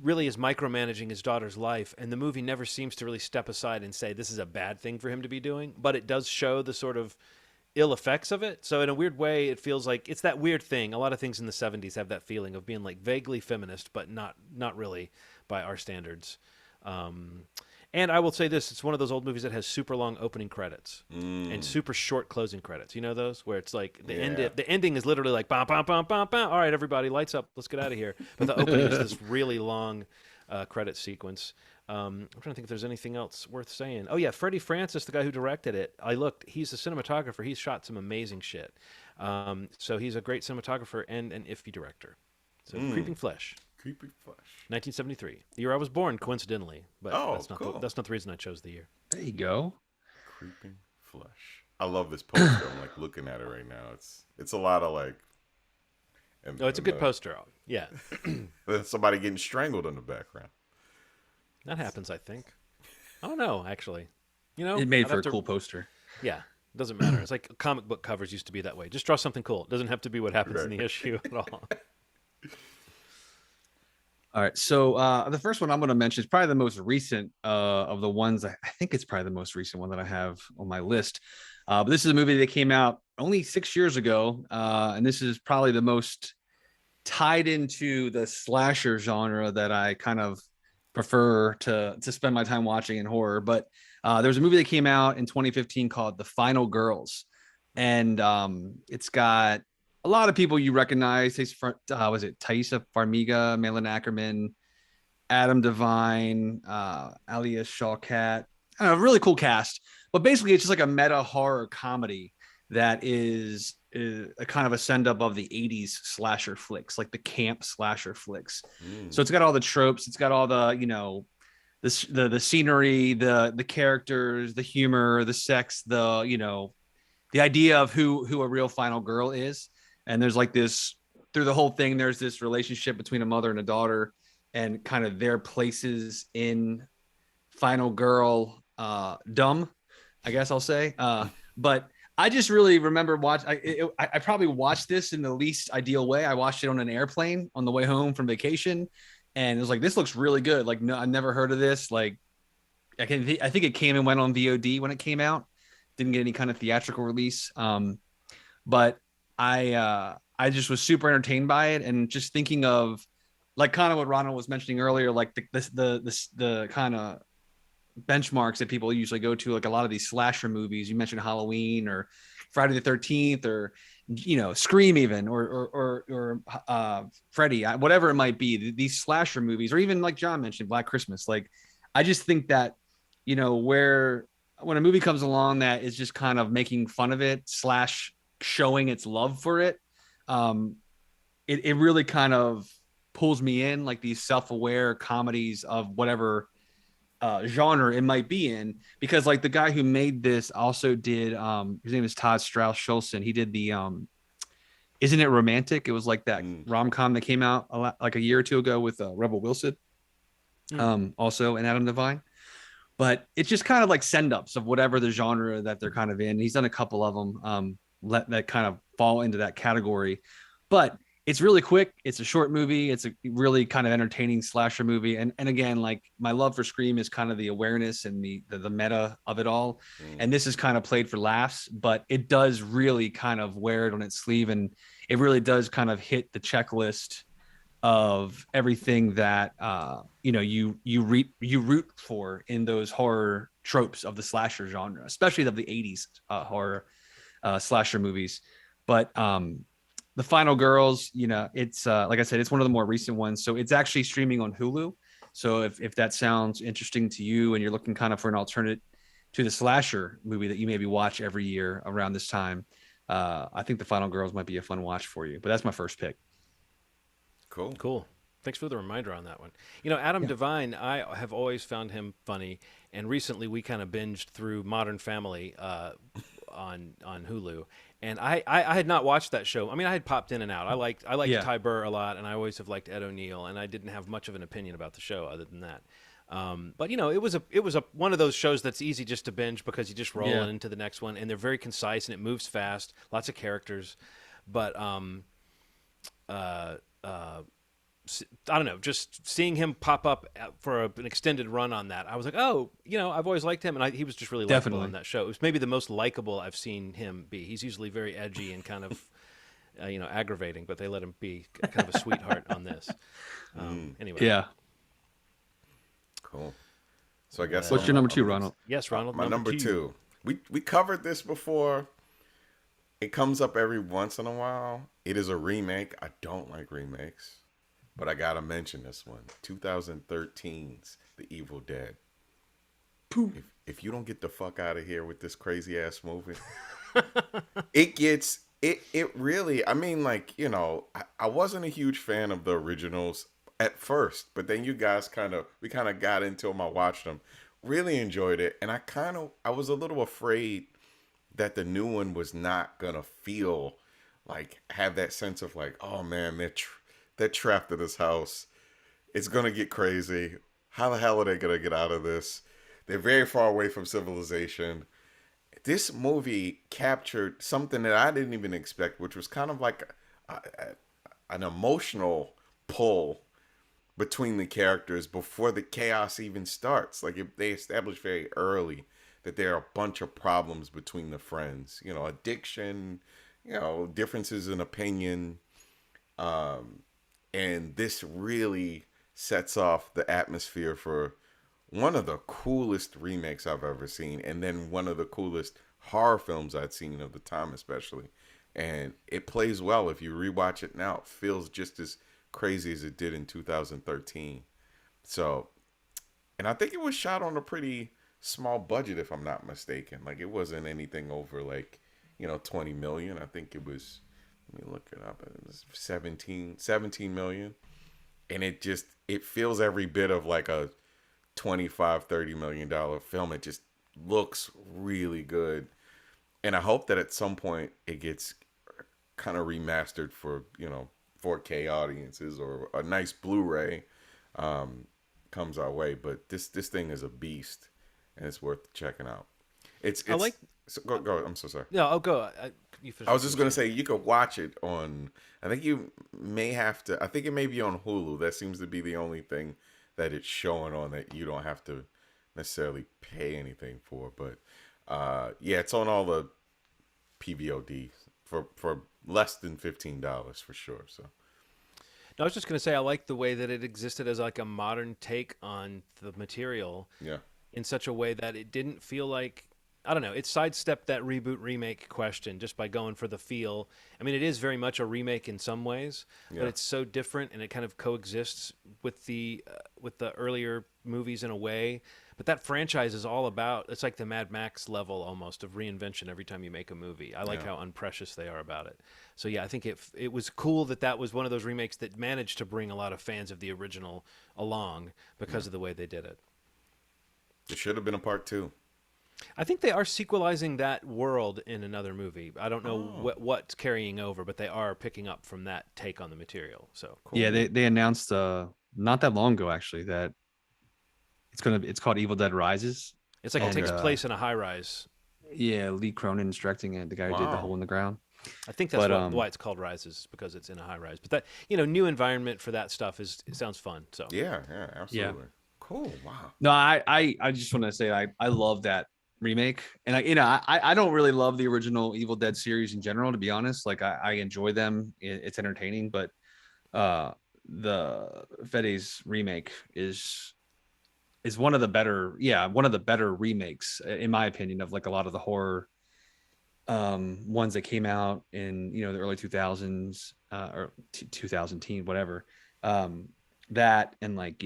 really is micromanaging his daughter's life, and the movie never seems to really step aside and say this is a bad thing for him to be doing, but it does show the sort of ill effects of it. So in a weird way, it feels like it's that weird thing. A lot of things in the 70s have that feeling of being like vaguely feminist, but not really by our standards. And I will say this, it's one of those old movies that has super long opening credits and super short closing credits. You know those? Where it's like the ending is literally like, bam, bam, bam, bam, bam. All right, everybody, lights up. Let's get out of here. But the opening is this really long credit sequence. I'm trying to think if there's anything else worth saying. Oh, yeah, Freddie Francis, the guy who directed it, I looked. He's a cinematographer. He's shot some amazing shit. So he's a great cinematographer and an iffy director. So Creeping Flesh. Creepy Flesh. 1973, the year I was born, coincidentally, but cool. That's not the reason I chose the year. There you go. Creeping Flesh. I love this poster. I'm like looking at it right now. It's a lot of like. It's a good poster. Yeah. There's somebody getting strangled in the background. That happens, I think. I don't know, actually. It made for a cool poster. Yeah, it doesn't matter. It's like comic book covers used to be that way. Just draw something cool. It doesn't have to be what happens in the issue at all. All right, so the first one I'm going to mention is probably the most recent of the ones. I think it's probably the most recent one that I have on my list. But this is a movie that came out only 6 years ago, and this is probably the most tied into the slasher genre that I kind of prefer to spend my time watching in horror. But there was a movie that came out in 2015 called The Final Girls, and it's got a lot of people you recognize. Was it Taissa Farmiga, Malin Ackerman, Adam Devine, Alia Shawkat? I don't know, really cool cast. But basically, it's just like a meta horror comedy that is a kind of a send up of the 80s slasher flicks, like the camp slasher flicks. So it's got all the tropes. It's got all the, the scenery, the characters, the humor, the sex, the idea of who a real final girl is. And there's like this, through the whole thing, there's this relationship between a mother and a daughter and kind of their places in final girl dumb, I guess I'll say. But I just really remember I probably watched this in the least ideal way. I watched it on an airplane on the way home from vacation. And it was like, this looks really good. Like, no, I've never heard of this. Like, I think it came and went on VOD when it came out. Didn't get any kind of theatrical release. But I just was super entertained by it, and just thinking of like kind of what Ronald was mentioning earlier, like the kind of benchmarks that people usually go to, like a lot of these slasher movies. You mentioned Halloween or Friday the 13th or Scream even or Freddy, whatever it might be. These slasher movies, or even like John mentioned, Black Christmas. Like I just think that where when a movie comes along that is just kind of making fun of it / showing its love for it, it really kind of pulls me in, like these self-aware comedies of whatever genre it might be in, because like the guy who made this also did his name is Todd Strauss Schulson. He did the Isn't It Romantic? It was like that Mm. rom-com that came out like a year or two ago with Rebel Wilson, also, and Adam Devine. But it's just kind of like send-ups of whatever the genre that they're kind of in. He's done a couple of them that kind of fall into that category. But it's really quick. It's a short movie. It's a really kind of entertaining slasher movie. And again, like my love for Scream is kind of the awareness and the meta of it all. And this is kind of played for laughs, but it does really kind of wear it on its sleeve, and it really does kind of hit the checklist of everything that you root for in those horror tropes of the slasher genre, especially of the 80s horror slasher movies. But the Final Girls, it's like I said, it's one of the more recent ones, so it's actually streaming on Hulu. So if that sounds interesting to you and you're looking kind of for an alternate to the slasher movie that you maybe watch every year around this time, I think the Final Girls might be a fun watch for you. But that's my first pick. Cool. Thanks for the reminder on that one. Adam Devine, I have always found him funny, and recently we kind of binged through Modern Family on Hulu, and I had not watched that show. I mean, I had popped in and out. I liked Ty Burr a lot, and I always have liked Ed O'Neill, and I didn't have much of an opinion about the show other than that. But it was a one of those shows that's easy just to binge because you just roll into the next one, and they're very concise and it moves fast, lots of characters, but I don't know, just seeing him pop up for an extended run on that, I was like, oh, I've always liked him, and he was just really likable on that show. It was maybe the most likable I've seen him be. He's usually very edgy and kind of, aggravating, but they let him be kind of a sweetheart on this. Anyway. Yeah. Cool. So I guess what's your number two, Ronald? Yes, Ronald. My number two. We covered this before. It comes up every once in a while. It is a remake. I don't like remakes, but I gotta mention this one. 2013's The Evil Dead. If you don't get the fuck out of here with this crazy ass movie, it really, I mean, like, I wasn't a huge fan of the originals at first, but then you guys we kind of got into them. I watched them, really enjoyed it, and I was a little afraid that the new one was not gonna feel like, have that sense of like, oh man, they're trapped in this house. It's gonna get crazy. How the hell are they gonna get out of this? They're very far away from civilization. This movie captured something that I didn't even expect, which was kind of like an emotional pull between the characters before the chaos even starts. Like, if they establish very early that there are a bunch of problems between the friends, addiction, differences in opinion, and this really sets off the atmosphere for one of the coolest remakes I've ever seen, and then one of the coolest horror films I'd seen of the time, especially. And it plays well. If you rewatch it now, it feels just as crazy as it did in 2013. So, and I think it was shot on a pretty small budget, if I'm not mistaken. Like, it wasn't anything over like 20 million. I think it was, let me look it up, it was 17 million, and it feels every bit of like a 25-30 million dollar film. It just looks really good, and I hope that at some point it gets kind of remastered for 4K audiences, or a nice Blu-ray comes our way. But this thing is a beast, and it's worth checking out. It's go. I'm so sorry. No, I'll go. I was just gonna say, you could watch it on. I think you may have to. I think it may be on Hulu. That seems to be the only thing that it's showing on that you don't have to necessarily pay anything for. But yeah, it's on all the PVOD for less than $15 for sure. So. No, I was just gonna say, I like the way that it existed as like a modern take on the material. Yeah. In such a way that it didn't feel like, I don't know, it sidestepped that reboot remake question just by going for the feel. I mean, it is very much a remake in some ways, but it's so different, and it kind of coexists with the earlier movies in a way. But that franchise is all about, it's like the Mad Max level almost of reinvention every time you make a movie. I like how unprecious they are about it. So yeah, I think it was cool that was one of those remakes that managed to bring a lot of fans of the original along because of the way they did it. It should have been a part 2. I think they are sequelizing that world in another movie. I don't know Oh, what's carrying over, but they are picking up from that take on the material. So Yeah, cool. they announced not that long ago actually that it's called Evil Dead Rises, it's like it and takes Okay. place in a high rise. yeah, Lee Cronin's directing it, the guy who did The Wow. Hole in the Ground. I think that's But why it's called Rises, because it's in a high rise. But that, new environment for that stuff it sounds fun. So Yeah, yeah, yeah, absolutely. Cool. Wow. no, I just want to say I love that remake, and I don't really love the original Evil Dead series in general, to be honest. Like I enjoy them, it's entertaining, but uh the Fede's remake is one of the better remakes in my opinion of like a lot of the horror ones that came out in the early 2000s or 2010 whatever. That and like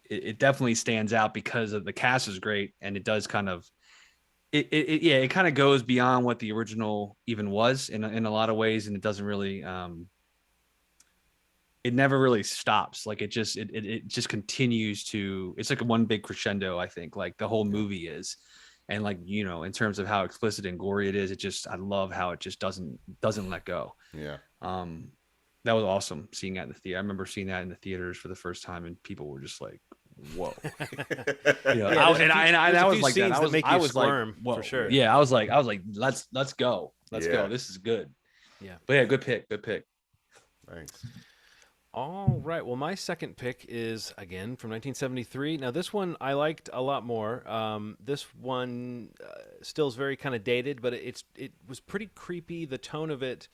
it definitely stands out because of the cast is great, and it does kind of it kind of goes beyond what the original even was in a lot of ways, and it doesn't really it never really stops. Like it just continues to, it's like a one big crescendo, I think, like the whole Yeah. movie is. And like in terms of how explicit and gory it is, I love how it just doesn't let go. Yeah. um that was awesome seeing that in the theater. I remember seeing that in the theaters for the first time, and people were just like, whoa. yeah, there's I a was few like that. scenes that make I you was like, squirm whoa. for sure. Yeah, I was like, let's go. Let's Yeah. go. This is good. Yeah. But yeah, good pick. Good pick. Thanks. All right. Well, my second pick is again from 1973. Now, this one I liked a lot more. This one still is very kind of dated, but it was pretty creepy. The tone of it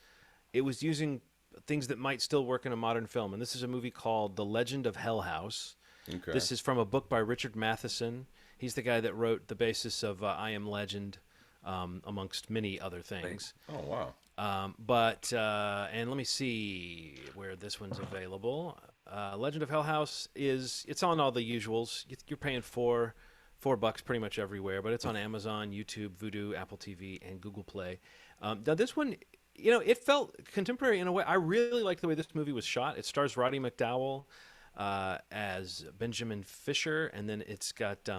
was using things that might still work in a modern film. And this is a movie called The Legend of Hell House. Okay. This is from a book by Richard Matheson. He's the guy that wrote the basis of I Am Legend, amongst many other things. Oh, wow. And let me see where this one's available. Legend of Hell House it's on all the usuals. You're paying $4 pretty much everywhere, but it's on Amazon, YouTube, Vudu, Apple TV, and Google Play. Now this one, it felt contemporary in a way. I really like the way this movie was shot. It stars Roddy McDowall as Benjamin Fisher, and then it's got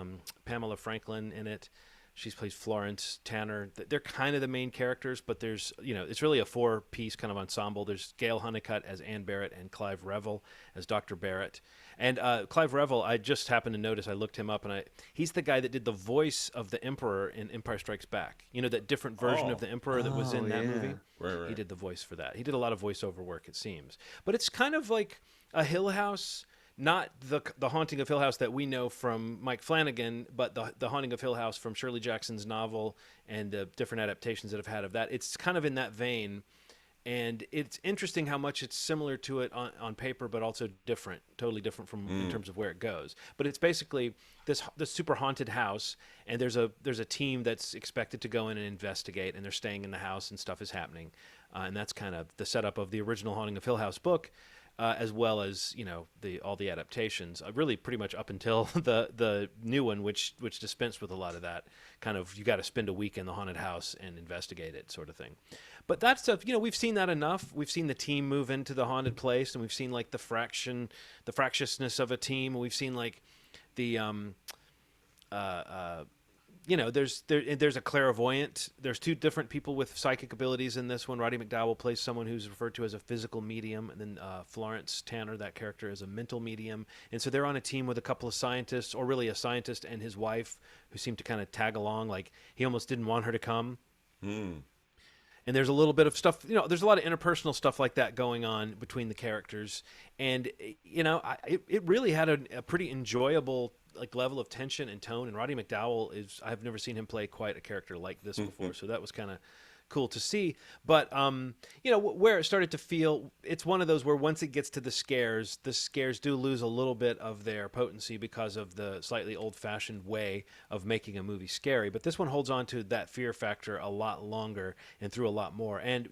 Pamela Franklin in it. She plays Florence Tanner. They're kind of the main characters, but there's, it's really a 4-piece kind of ensemble. There's Gail Honeycutt as Ann Barrett and Clive Revel as Dr. Barrett. And Clive Revel, I just happened to notice, I looked him up, and he's the guy that did the voice of the Emperor in Empire Strikes Back. That different version of the Emperor that was in that movie? Right. He did the voice for that. He did a lot of voiceover work, it seems. But it's kind of like a Hill House. Not the Haunting of Hill House that we know from Mike Flanagan, but the Haunting of Hill House from Shirley Jackson's novel and the different adaptations that have had of that. It's kind of in that vein, and it's interesting how much it's similar to it on paper, but also different, totally different from in terms of where it goes. But it's basically this super haunted house, and there's a team that's expected to go in and investigate, and they're staying in the house, and stuff is happening, and that's kind of the setup of the original Haunting of Hill House book. As well as all the adaptations, really pretty much up until the new one, which dispensed with a lot of that kind of, you got to spend a week in the haunted house and investigate it sort of thing. But that stuff, we've seen that enough. We've seen the team move into the haunted place, and we've seen like the fractiousness of a team, and we've seen like the there's a clairvoyant. There's 2 different people with psychic abilities in this one. Roddy McDowall plays someone who's referred to as a physical medium, and then Florence Tanner, that character, is a mental medium. And so they're on a team with a couple of scientists, or really a scientist and his wife, who seem to kind of tag along. Like he almost didn't want her to come. And there's a little bit of stuff, there's a lot of interpersonal stuff like that going on between the characters. And, it really had a pretty enjoyable like level of tension and tone. And Roddy McDowall I've never seen him play quite a character like this before. So that was kind of cool to see. But, where it started to feel, it's one of those where once it gets to the scares do lose a little bit of their potency because of the slightly old-fashioned way of making a movie scary. But this one holds on to that fear factor a lot longer and through a lot more. And,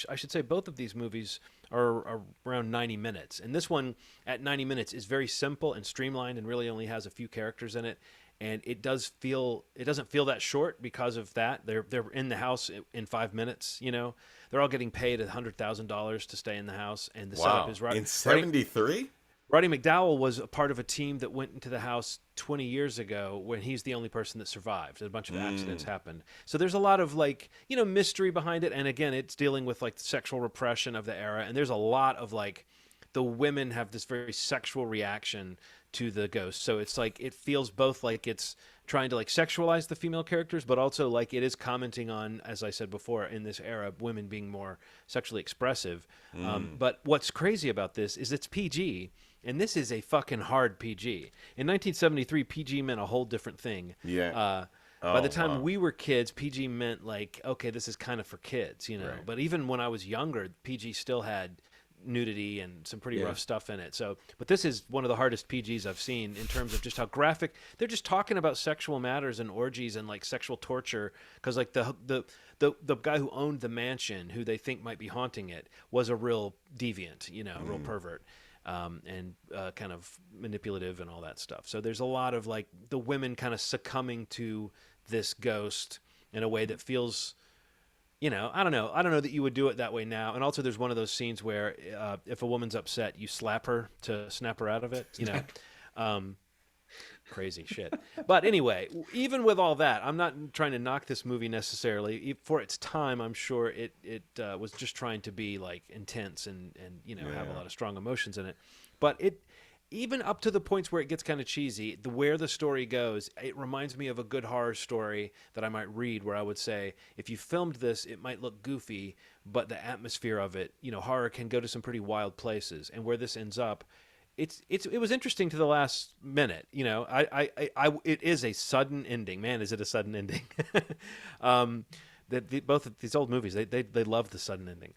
I should say both of these movies are around 90 minutes. And this one at 90 minutes is very simple and streamlined and really only has a few characters in it. And it doesn't feel that short because of that. They're in the house in 5 minutes. They're all getting paid $100,000 to stay in the house, and the setup is right in 73. Roddy McDowall was a part of a team that went into the house 20 years ago when he's the only person that survived. A bunch of accidents happened. So there's a lot of like, mystery behind it. And again, it's dealing with like the sexual repression of the era. And there's a lot of like, the women have this very sexual reaction to the ghost. So it's like, it feels both like it's trying to like sexualize the female characters, but also like it is commenting on, as I said before, in this era, women being more sexually expressive. But what's crazy about this is it's PG. And this is a fucking hard PG. In 1973, PG meant a whole different thing. Yeah. By the time we were kids, PG meant like, okay, this is kind of for kids, Right. But even when I was younger, PG still had nudity and some pretty rough stuff in it. So, but this is one of the hardest PGs I've seen in terms of just how graphic. They're just talking about sexual matters and orgies and like sexual torture. Because like the guy who owned the mansion, who they think might be haunting it, was a real deviant, a real pervert. And kind of manipulative and all that stuff. So there's a lot of like the women kind of succumbing to this ghost in a way that feels, I don't know. I don't know that you would do it that way now. And also there's one of those scenes where if a woman's upset, you slap her to snap her out of it, crazy shit. But anyway, even with all that, I'm not trying to knock this movie necessarily. For its time, I'm sure it was just trying to be like intense and have a lot of strong emotions in it. But it, even up to the points where it gets kind of cheesy, where the story goes, it reminds me of a good horror story that I might read, where I would say, if you filmed this, it might look goofy, but the atmosphere of it, horror can go to some pretty wild places. And where this ends up, it was interesting to the last minute. It is a sudden ending. Man, is it a sudden ending? Both of these old movies, they love the sudden ending.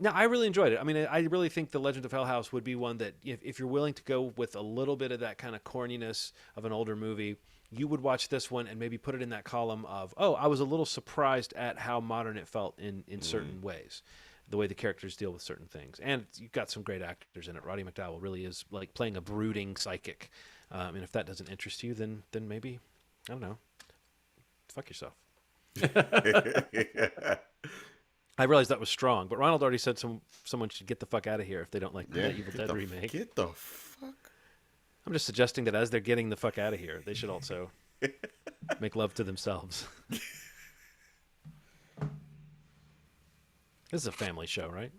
No, I really enjoyed it. I mean, I really think The Legend of Hell House would be one that if you're willing to go with a little bit of that kind of corniness of an older movie, you would watch this one and maybe put it in that column of, oh, I was a little surprised at how modern it felt in certain ways. The way the characters deal with certain things. And you've got some great actors in it. Roddy McDowall really is like playing a brooding psychic. And if that doesn't interest you, then maybe, I don't know, fuck yourself. I realized that was strong, but Ronald already said someone should get the fuck out of here if they don't like the Evil Dead remake. Get the fuck. I'm just suggesting that as they're getting the fuck out of here, they should also make love to themselves. This is a family show, right?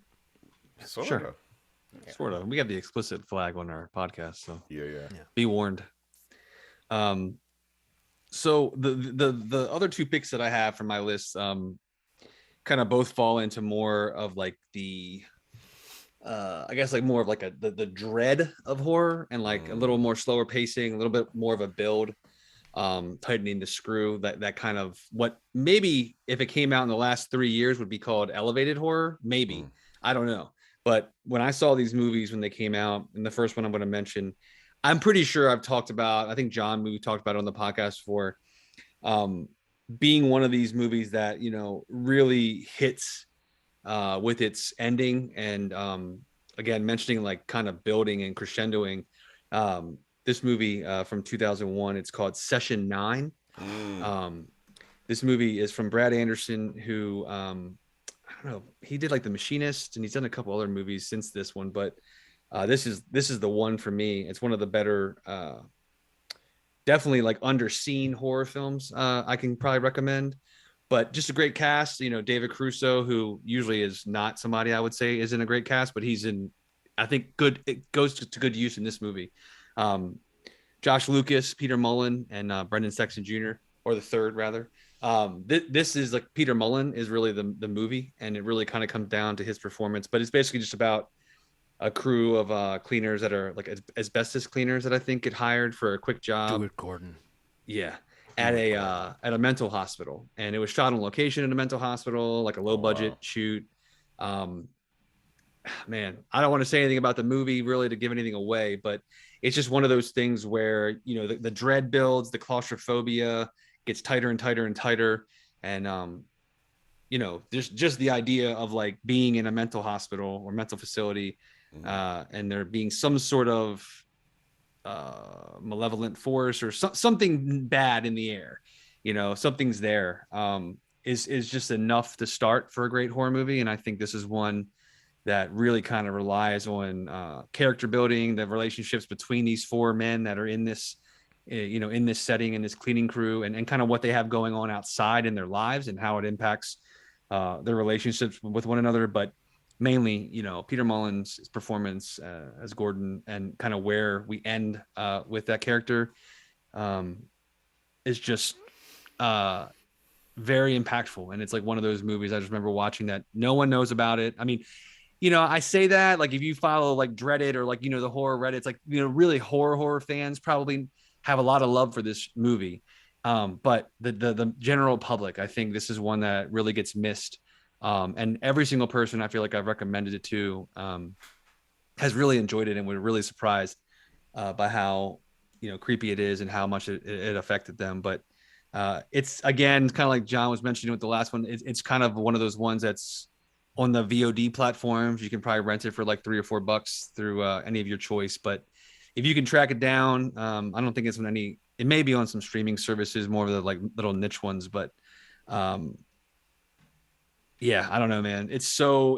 Sort of. We got the explicit flag on our podcast, so yeah. Be warned. So the other two picks that I have for my list, kind of both fall into more of like the, I guess like more of like the dread of horror and like a little more slower pacing, a little bit more of a build. Tightening the screw, that kind of what maybe if it came out in the last 3 years would be called elevated horror, maybe. I don't know. But when I saw these movies when they came out, and the first one I'm going to mention, I'm pretty sure I've talked about, I think John Moo talked about it on the podcast before, being one of these movies that, really hits with its ending. And again, mentioning like kind of building and crescendoing. This movie from 2001, it's called Session 9. This movie is from Brad Anderson, who, I don't know, he did like The Machinist, and he's done a couple other movies since this one, but this is the one for me. It's one of the better, definitely like underseen horror films I can probably recommend. But just a great cast, David Caruso, who usually is not somebody I would say is in a great cast, but he's in, I think, good. It goes to good use in this movie. Josh Lucas, Peter Mullen, and Brendan Sexton Jr., or the third rather. This is like Peter Mullen is really the movie, and it really kind of comes down to his performance. But it's basically just about a crew of cleaners that are like asbestos cleaners that I think get hired for a quick job. Do it, Gordon. Yeah, at a mental hospital, and it was shot on location in a mental hospital, like a low budget shoot. Man, I don't want to say anything about the movie really to give anything away, but it's just one of those things where, the dread builds, the claustrophobia gets tighter and tighter and tighter. And, there's just the idea of like being in a mental hospital or mental facility, and there being some sort of malevolent force or something bad in the air, something's there, is just enough to start for a great horror movie. And I think this is one that really kind of relies on character building, the relationships between these four men that are in this, in this setting, in this cleaning crew, and kind of what they have going on outside in their lives and how it impacts their relationships with one another. But mainly, Peter Mullen's performance as Gordon, and kind of where we end with that character is just very impactful. And it's like one of those movies I just remember watching that no one knows about it. I mean, I say that, like, if you follow like Dreaded or like, the horror Reddits, like, really horror fans probably have a lot of love for this movie. But the general public, I think this is one that really gets missed. And every single person I feel like I've recommended it to has really enjoyed it, and we're really surprised by how, creepy it is and how much it affected them. But it's, again, kind of like John was mentioning with the last one. It's kind of one of those ones that's on the VOD platforms. You can probably rent it for like $3 or $4 through any of your choice. But if you can track it down, I don't think it's on any. It may be on some streaming services, more of the like little niche ones. But yeah, I don't know, man. It's so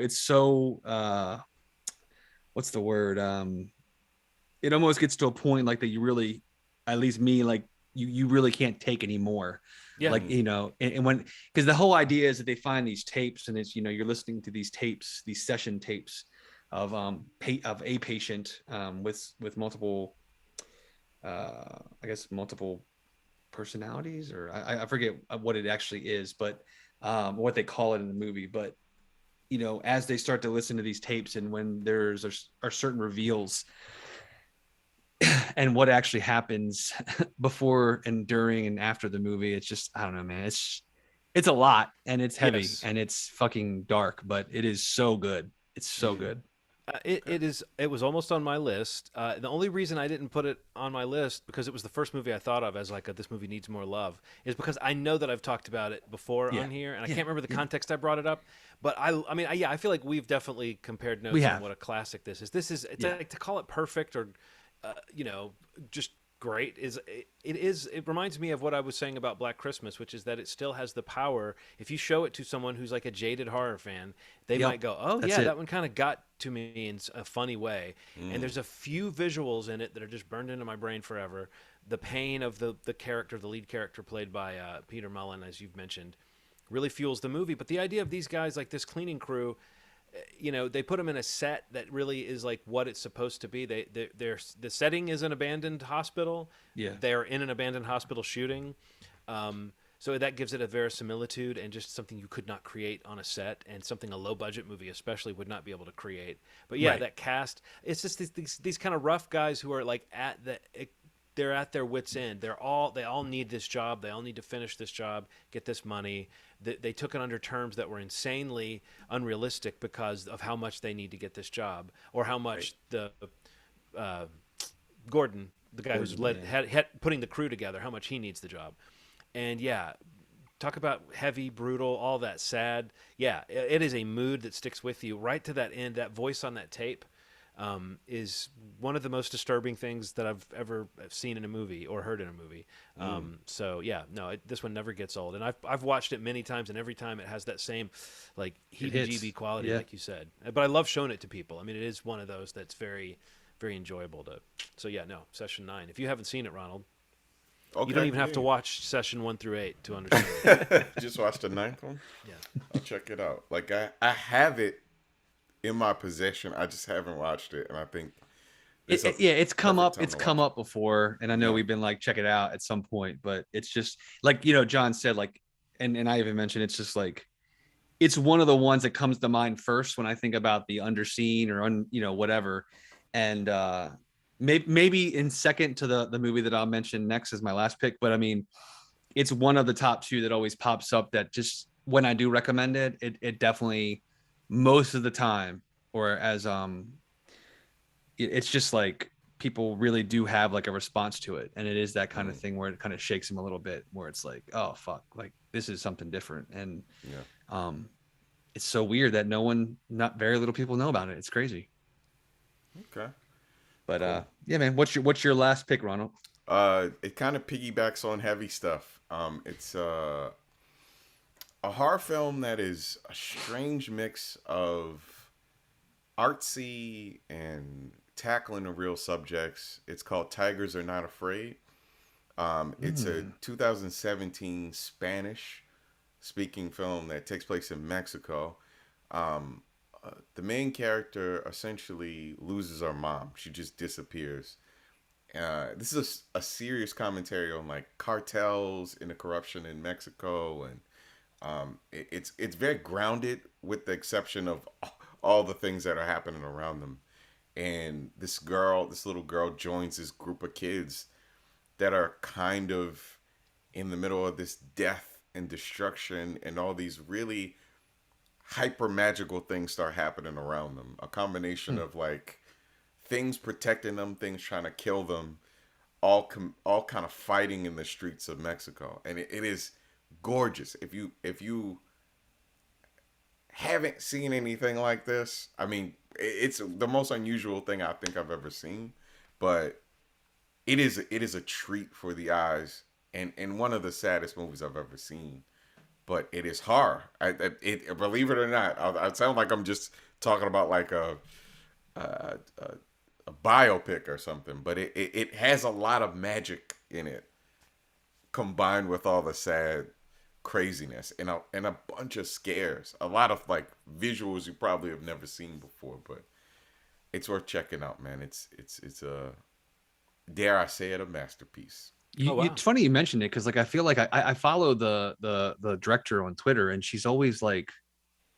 what's the word? It almost gets to a point like that you really, at least me, like you really can't take anymore. Yeah. Like, and when, because the whole idea is that they find these tapes, and it's, you're listening to these tapes, these session tapes of a patient with multiple I guess multiple personalities, or I forget what it actually is, but what they call it in the movie. But as they start to listen to these tapes, and when are certain reveals and what actually happens before and during and after the movie, it's just, I don't know, man. It's a lot, and it's heavy, Yes. and it's fucking dark, but it is so good. It's so good. It was almost on my list. The only reason I didn't put it on my list, because it was the first movie I thought of as like this movie needs more love, is because I know that I've talked about it before on here, and I can't remember the context I brought it up. But I feel like we've definitely compared notes on what a classic this is. It's like, to call it perfect or just great it reminds me of what I was saying about Black Christmas, which is that it still has the power. If you show it to someone who's like a jaded horror fan, they might go, oh yeah, that one kind of got to me in a funny way. And there's a few visuals in it that are just burned into my brain forever. The pain of the lead character played by Peter Mullen, as you've mentioned, really fuels the movie. But the idea of these guys, like this cleaning crew, they put them in a set that really is like what it's supposed to be. The setting is an abandoned hospital. Yeah. They're in an abandoned hospital shooting. So that gives it a verisimilitude and just something you could not create on a set, and something a low budget movie especially would not be able to create. But yeah, that cast, it's just these kind of rough guys who are like they're at their wits' end. They all need this job. They all need to finish this job, get this money. They took it under terms that were insanely unrealistic because of how much they need to get this job, or how much the Gordon, the guy who's putting the crew together, how much he needs the job. And yeah, talk about heavy, brutal, all that sad. Yeah, it is a mood that sticks with you right to that end. That voice on that tape is one of the most disturbing things that I've ever seen in a movie or heard in a movie. So yeah, no, this one never gets old, and I've watched it many times, and every time it has that same like heebie-jeebie quality, like you said. But I love showing it to people. I mean, it is one of those that's very, very enjoyable to. So yeah, no, Session 9. If you haven't seen it, Ronald, you don't even have to watch Session 1 through 8 to understand it. Just watch the 9th one. Yeah, I'll check it out. Like I have it in my possession. I just haven't watched it, and I think it's come up. It's come up before, and I know we've been like, check it out at some point, but it's just like, John said, like, and I even mentioned, it's just like, it's one of the ones that comes to mind first when I think about the underseen or whatever, and maybe in second to the movie that I'll mention next as my last pick. But I mean, it's one of the top two that always pops up, that just when I do recommend it, it definitely, most of the time, or as it's just like people really do have like a response to it, and it is that kind of thing where it kind of shakes them a little bit, where it's like, oh fuck, like this is something different. And it's so weird that not very little people know about it. It's crazy. Okay. But cool. Yeah, man, what's your last pick, Ronald? It kind of piggybacks on heavy stuff. It's a horror film that is a strange mix of artsy and tackling the real subjects. It's called Tigers Are Not Afraid. It's a 2017 Spanish speaking film that takes place in Mexico. Um, the main character essentially loses her mom. She just disappears. This is a serious commentary on like cartels and the corruption in Mexico, and it's very grounded with the exception of all the things that are happening around them. And this little girl, joins this group of kids that are kind of in the middle of this death and destruction, and all these really hyper magical things start happening around them. A combination of like things protecting them, things trying to kill them, all kind of fighting in the streets of Mexico, and it is gorgeous. If you haven't seen anything like this, I mean, it's the most unusual thing I think I've ever seen, but it is a treat for the eyes, and one of the saddest movies I've ever seen. But it is horror. Believe it or not, I sound like I'm just talking about like a, a biopic or something, but it has a lot of magic in it, combined with all the sad craziness and a bunch of scares, a lot of like visuals you probably have never seen before. But it's worth checking out, man. It's a, dare I say it, a masterpiece. Oh, wow. It's funny you mentioned it because like I feel like I follow the director on Twitter, and she's always like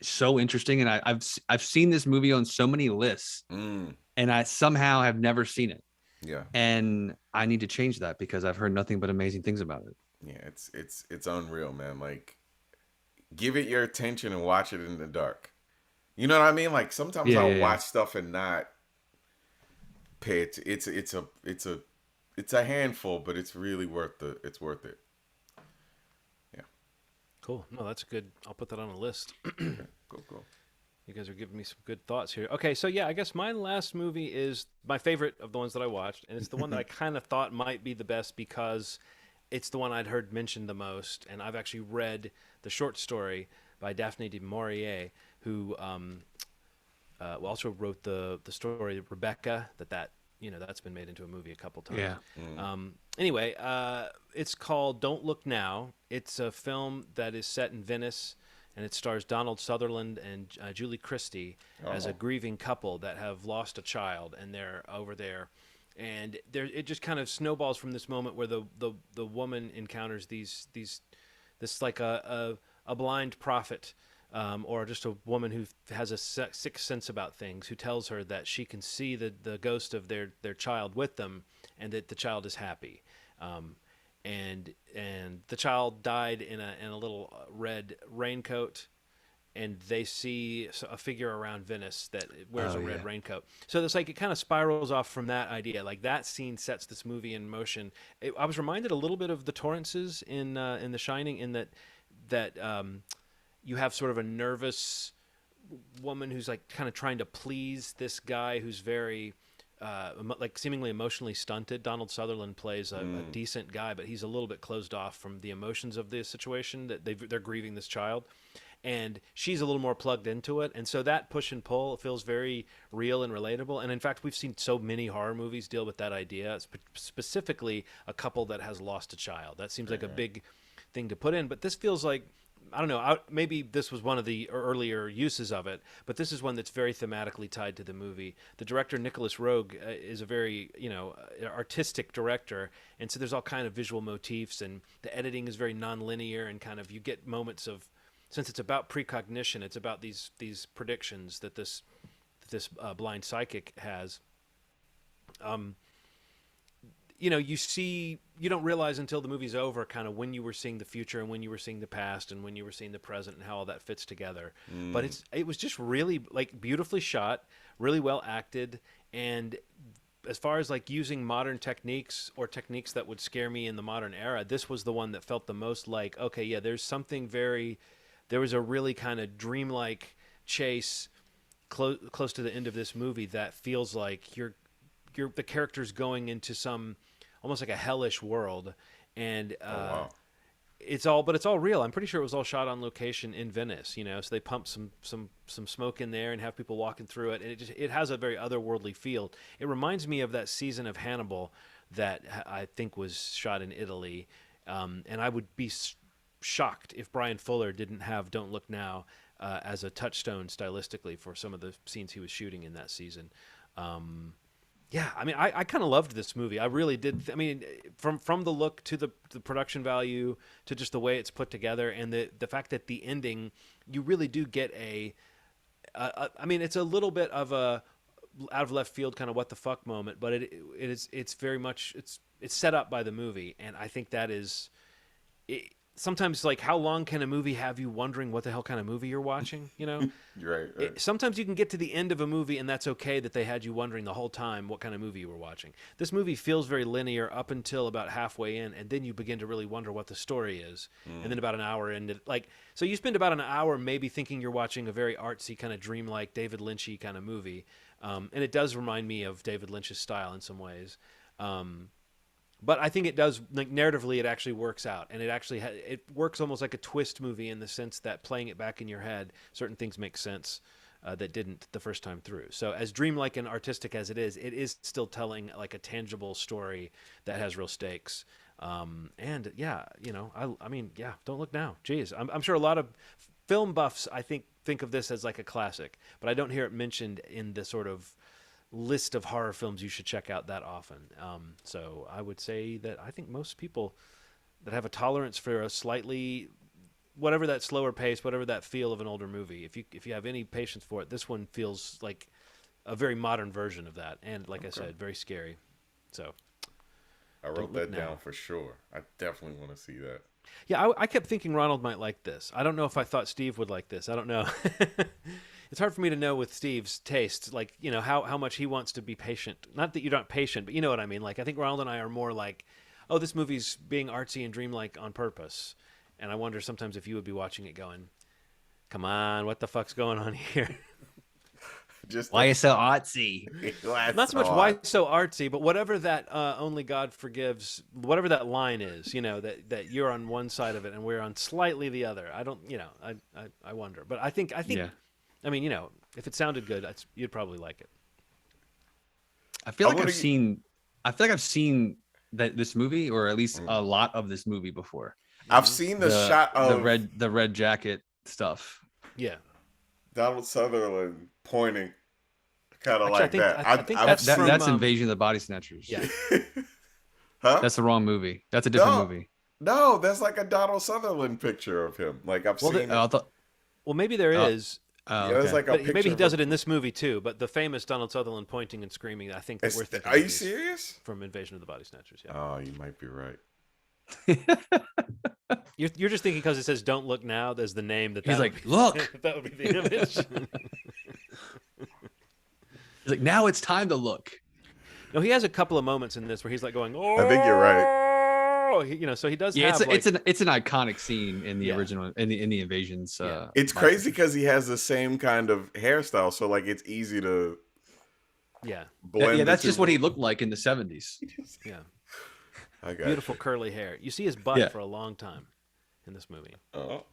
so interesting, and I've seen this movie on so many lists, and I somehow have never seen it. Yeah, And I need to change that because I've heard nothing but amazing things about it. yeah, it's unreal, man. Like, give it your attention and watch it in the dark. You know what I mean? Like sometimes Yeah, I'll yeah, watch stuff and not pay it. It's a handful, but it's really worth it's worth it. Yeah. Cool. No, that's good. I'll put that on a list. Okay. Cool. You guys are giving me some good thoughts here. Okay, so yeah, I guess my last movie is my favorite of the ones that I watched, and it's the one that I kind of thought might be the best because it's the one I'd heard mentioned the most, and I've actually read the short story by Daphne du Maurier, who also wrote the story Rebecca. That's been made into a movie a couple times. Yeah. Anyway, it's called Don't Look Now. It's a film that is set in Venice, and it stars Donald Sutherland and Julie Christie as a grieving couple that have lost a child, and they're over there. And it just kind of snowballs from this moment where the woman encounters this like a blind prophet, or just a woman who has a sixth sense about things, who tells her that she can see the ghost of their child with them, and that the child is happy. And the child died in a little red raincoat, and they see a figure around Venice that wears a red raincoat. So it's like it kind of spirals off from that idea. Like that scene sets this movie in motion. I was reminded a little bit of the Torrances in The Shining, in that you have sort of a nervous woman who's like kind of trying to please this guy who's very like seemingly emotionally stunted. Donald Sutherland plays a decent guy, but he's a little bit closed off from the emotions of the situation, that they're grieving this child, and she's a little more plugged into it. And so that push and pull feels very real and relatable. And in fact, we've seen so many horror movies deal with that idea, specifically a couple that has lost a child. That seems like a big thing to put in, but this feels like, I don't know, maybe this was one of the earlier uses of it, but this is one that's very thematically tied to the movie. The director, Nicholas Roeg, is a very, artistic director, and so there's all kind of visual motifs, and the editing is very nonlinear, and kind of you get moments of, since it's about precognition, it's about these predictions that this blind psychic has. You don't realize until the movie's over kind of when you were seeing the future and when you were seeing the past and when you were seeing the present and how all that fits together. But it was just really like beautifully shot, really well acted, and as far as like using modern techniques or techniques that would scare me in the modern era, this was the one that felt the most like, okay, yeah, there was a really kind of dreamlike chase close to the end of this movie that feels like the character's going into some almost like a hellish world, and but it's all real. I'm pretty sure it was all shot on location in Venice, you know. So they pumped some smoke in there and have people walking through it, and it has a very otherworldly feel. It reminds me of that season of Hannibal that I think was shot in Italy, and I would be shocked if Brian Fuller didn't have "Don't Look Now" as a touchstone stylistically for some of the scenes he was shooting in that season. Yeah, I mean, I kind of loved this movie. I really did. I mean, from the look to the production value to just the way it's put together, and the fact that the ending, you really do get I mean, it's a little bit of a out of left field kind of what the fuck moment, but it's very much it's set up by the movie, and I think that is. Sometimes, like, how long can a movie have you wondering what the hell kind of movie you're watching? You know, Right. sometimes you can get to the end of a movie and that's okay that they had you wondering the whole time what kind of movie you were watching. This movie feels very linear up until about halfway in, and then you begin to really wonder what the story is. And then about an hour into, like, so you spend about an hour maybe thinking you're watching a very artsy kind of dreamlike David Lynchy kind of movie, and it does remind me of David Lynch's style in some ways. But I think it does, like, narratively, it actually works out, and it actually it works almost like a twist movie in the sense that playing it back in your head, certain things make sense that didn't the first time through. So as dreamlike and artistic as it is still telling like a tangible story that has real stakes. And yeah, you know, I mean, yeah, Don't Look Now. Jeez, I'm sure a lot of film buffs I think of this as like a classic, but I don't hear it mentioned in the sort of list of horror films you should check out that often. So I would say that I think most people that have a tolerance for a slightly, whatever that slower pace, whatever that feel of an older movie, if you have any patience for it, this one feels like a very modern version of that, and like I said, very scary. So I wrote that down for sure. I definitely want to see that. Yeah, I kept thinking Ronald might like this. I don't know if I thought Steve would like this. I don't know. It's hard for me to know with Steve's taste, like, you know, how much he wants to be patient. Not that you're not patient, but you know what I mean. Like, I think Ronald and I are more like, oh, this movie's being artsy and dreamlike on purpose. And I wonder sometimes if you would be watching it going, come on, what the fuck's going on here? Just Why you so artsy? Not so much why so artsy, but whatever that only God forgives, whatever that line is, you know, that you're on one side of it and we're on slightly the other. I don't, you know, I wonder. But I think. Yeah. I mean, you know, if it sounded good, you'd probably like it. I feel like I've seen this movie, or at least a lot of this movie before. I've seen the shot of the red jacket stuff. Yeah, Donald Sutherland pointing, kind of like that. I think that's Invasion of the Body Snatchers. Yeah. Huh? That's the wrong movie. That's a different movie. No, that's like a Donald Sutherland picture of him. Like I've seen it. Well, maybe there is. Yeah, it's like a maybe he does it in this movie too, but the famous Donald Sutherland pointing and screaming, I think that we're thinking. Are you serious? From Invasion of the Body Snatchers, yeah. Oh, you might be right. You're just thinking because it says "Don't Look Now." There's the name that. He's like, look. That would be the image. He's like, now it's time to look. No, he has a couple of moments in this where he's like going, "Oh." I think you're right. You know, so he does. Yeah, have, it's an iconic scene in the original in the Invasions. It's crazy because he has the same kind of hairstyle, so like it's easy to blend. Yeah, that's just what he looked like in the 70s. Yeah, I got beautiful curly hair. You see his butt for a long time in this movie. Oh.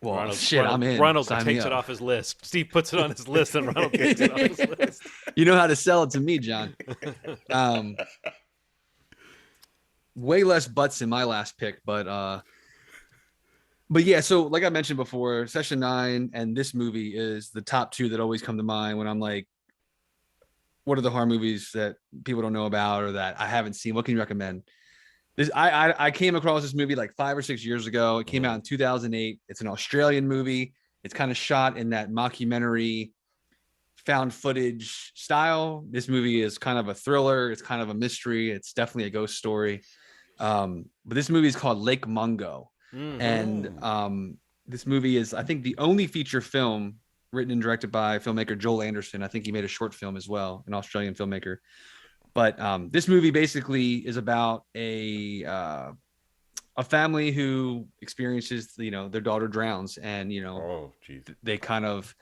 Well, I'm in. Ronald Sign takes it off his list. Steve puts it on his list, and Ronald takes it off his list. You know how to sell it to me, John. Way less butts in my last pick, but yeah. So like I mentioned before, Session 9 and this movie is the top two that always come to mind when I'm like, what are the horror movies that people don't know about or that I haven't seen? What can you recommend? I came across this movie like 5 or 6 years ago. It came out in 2008. It's an Australian movie. It's kind of shot in that mockumentary found footage style. This movie is kind of a thriller. It's kind of a mystery. It's definitely a ghost story. But this movie is called Lake Mungo. And this movie is, I think, the only feature film written and directed by filmmaker Joel Anderson. I think he made a short film as well, an Australian filmmaker. But this movie basically is about a family who experiences, you know, their daughter drowns, and you know, they kind of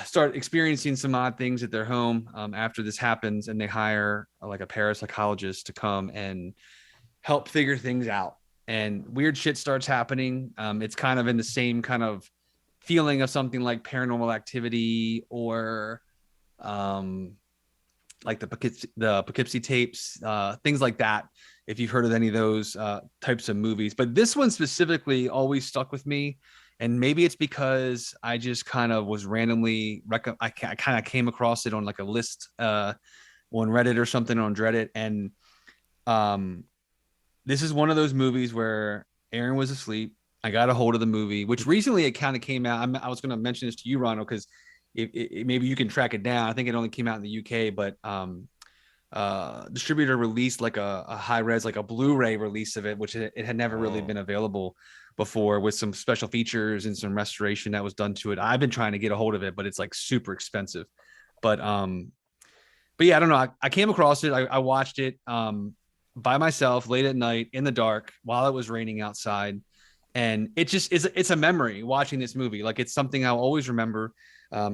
start experiencing some odd things at their home after this happens, and they hire like a parapsychologist to come and help figure things out. and weird shit starts happening. It's kind of in the same kind of feeling of something like Paranormal Activity or like the Poughkeepsie tapes, things like that. If you've heard of any of those types of movies, but this one specifically always stuck with me, and maybe it's because I just kind of was randomly I kind of came across it on like a list on Reddit or something on Reddit, and um, this is one of those movies where Aaron was asleep. I got a hold of the movie, which recently it kind of came out. I was going to mention this to you, Ronald, because maybe you can track it down. I think it only came out in the UK, but distributor released like a high res, like a Blu-ray release of it, which it had never really been available before, with some special features and some restoration that was done to it. I've been trying to get a hold of it, but it's like super expensive. But yeah, I don't know. I came across it. I watched it by myself late at night in the dark while it was raining outside. And it just is, it's a memory watching this movie. Like, it's something I'll always remember.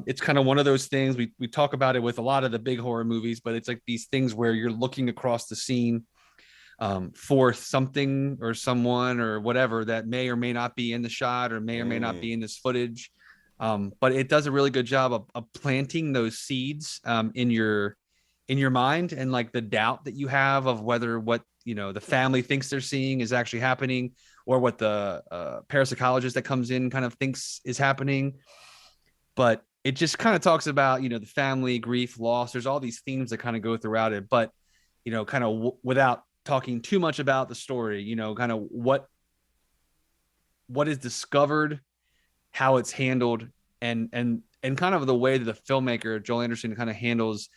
It's kind of one of those things we talk about it with a lot of the big horror movies, but it's like these things where you're looking across the scene for something or someone or whatever that may or may not be in the shot or may or may not be in this footage. But it does a really good job of planting those seeds in your mind, and like the doubt that you have of whether what, you know, the family thinks they're seeing is actually happening, or what the parapsychologist that comes in kind of thinks is happening. But it just kind of talks about, you know, the family, grief, loss. There's all these themes that kind of go throughout it, but, you know, kind of without talking too much about the story, you know, kind of what is discovered, how it's handled, and kind of the way that the filmmaker Joel Anderson kind of handles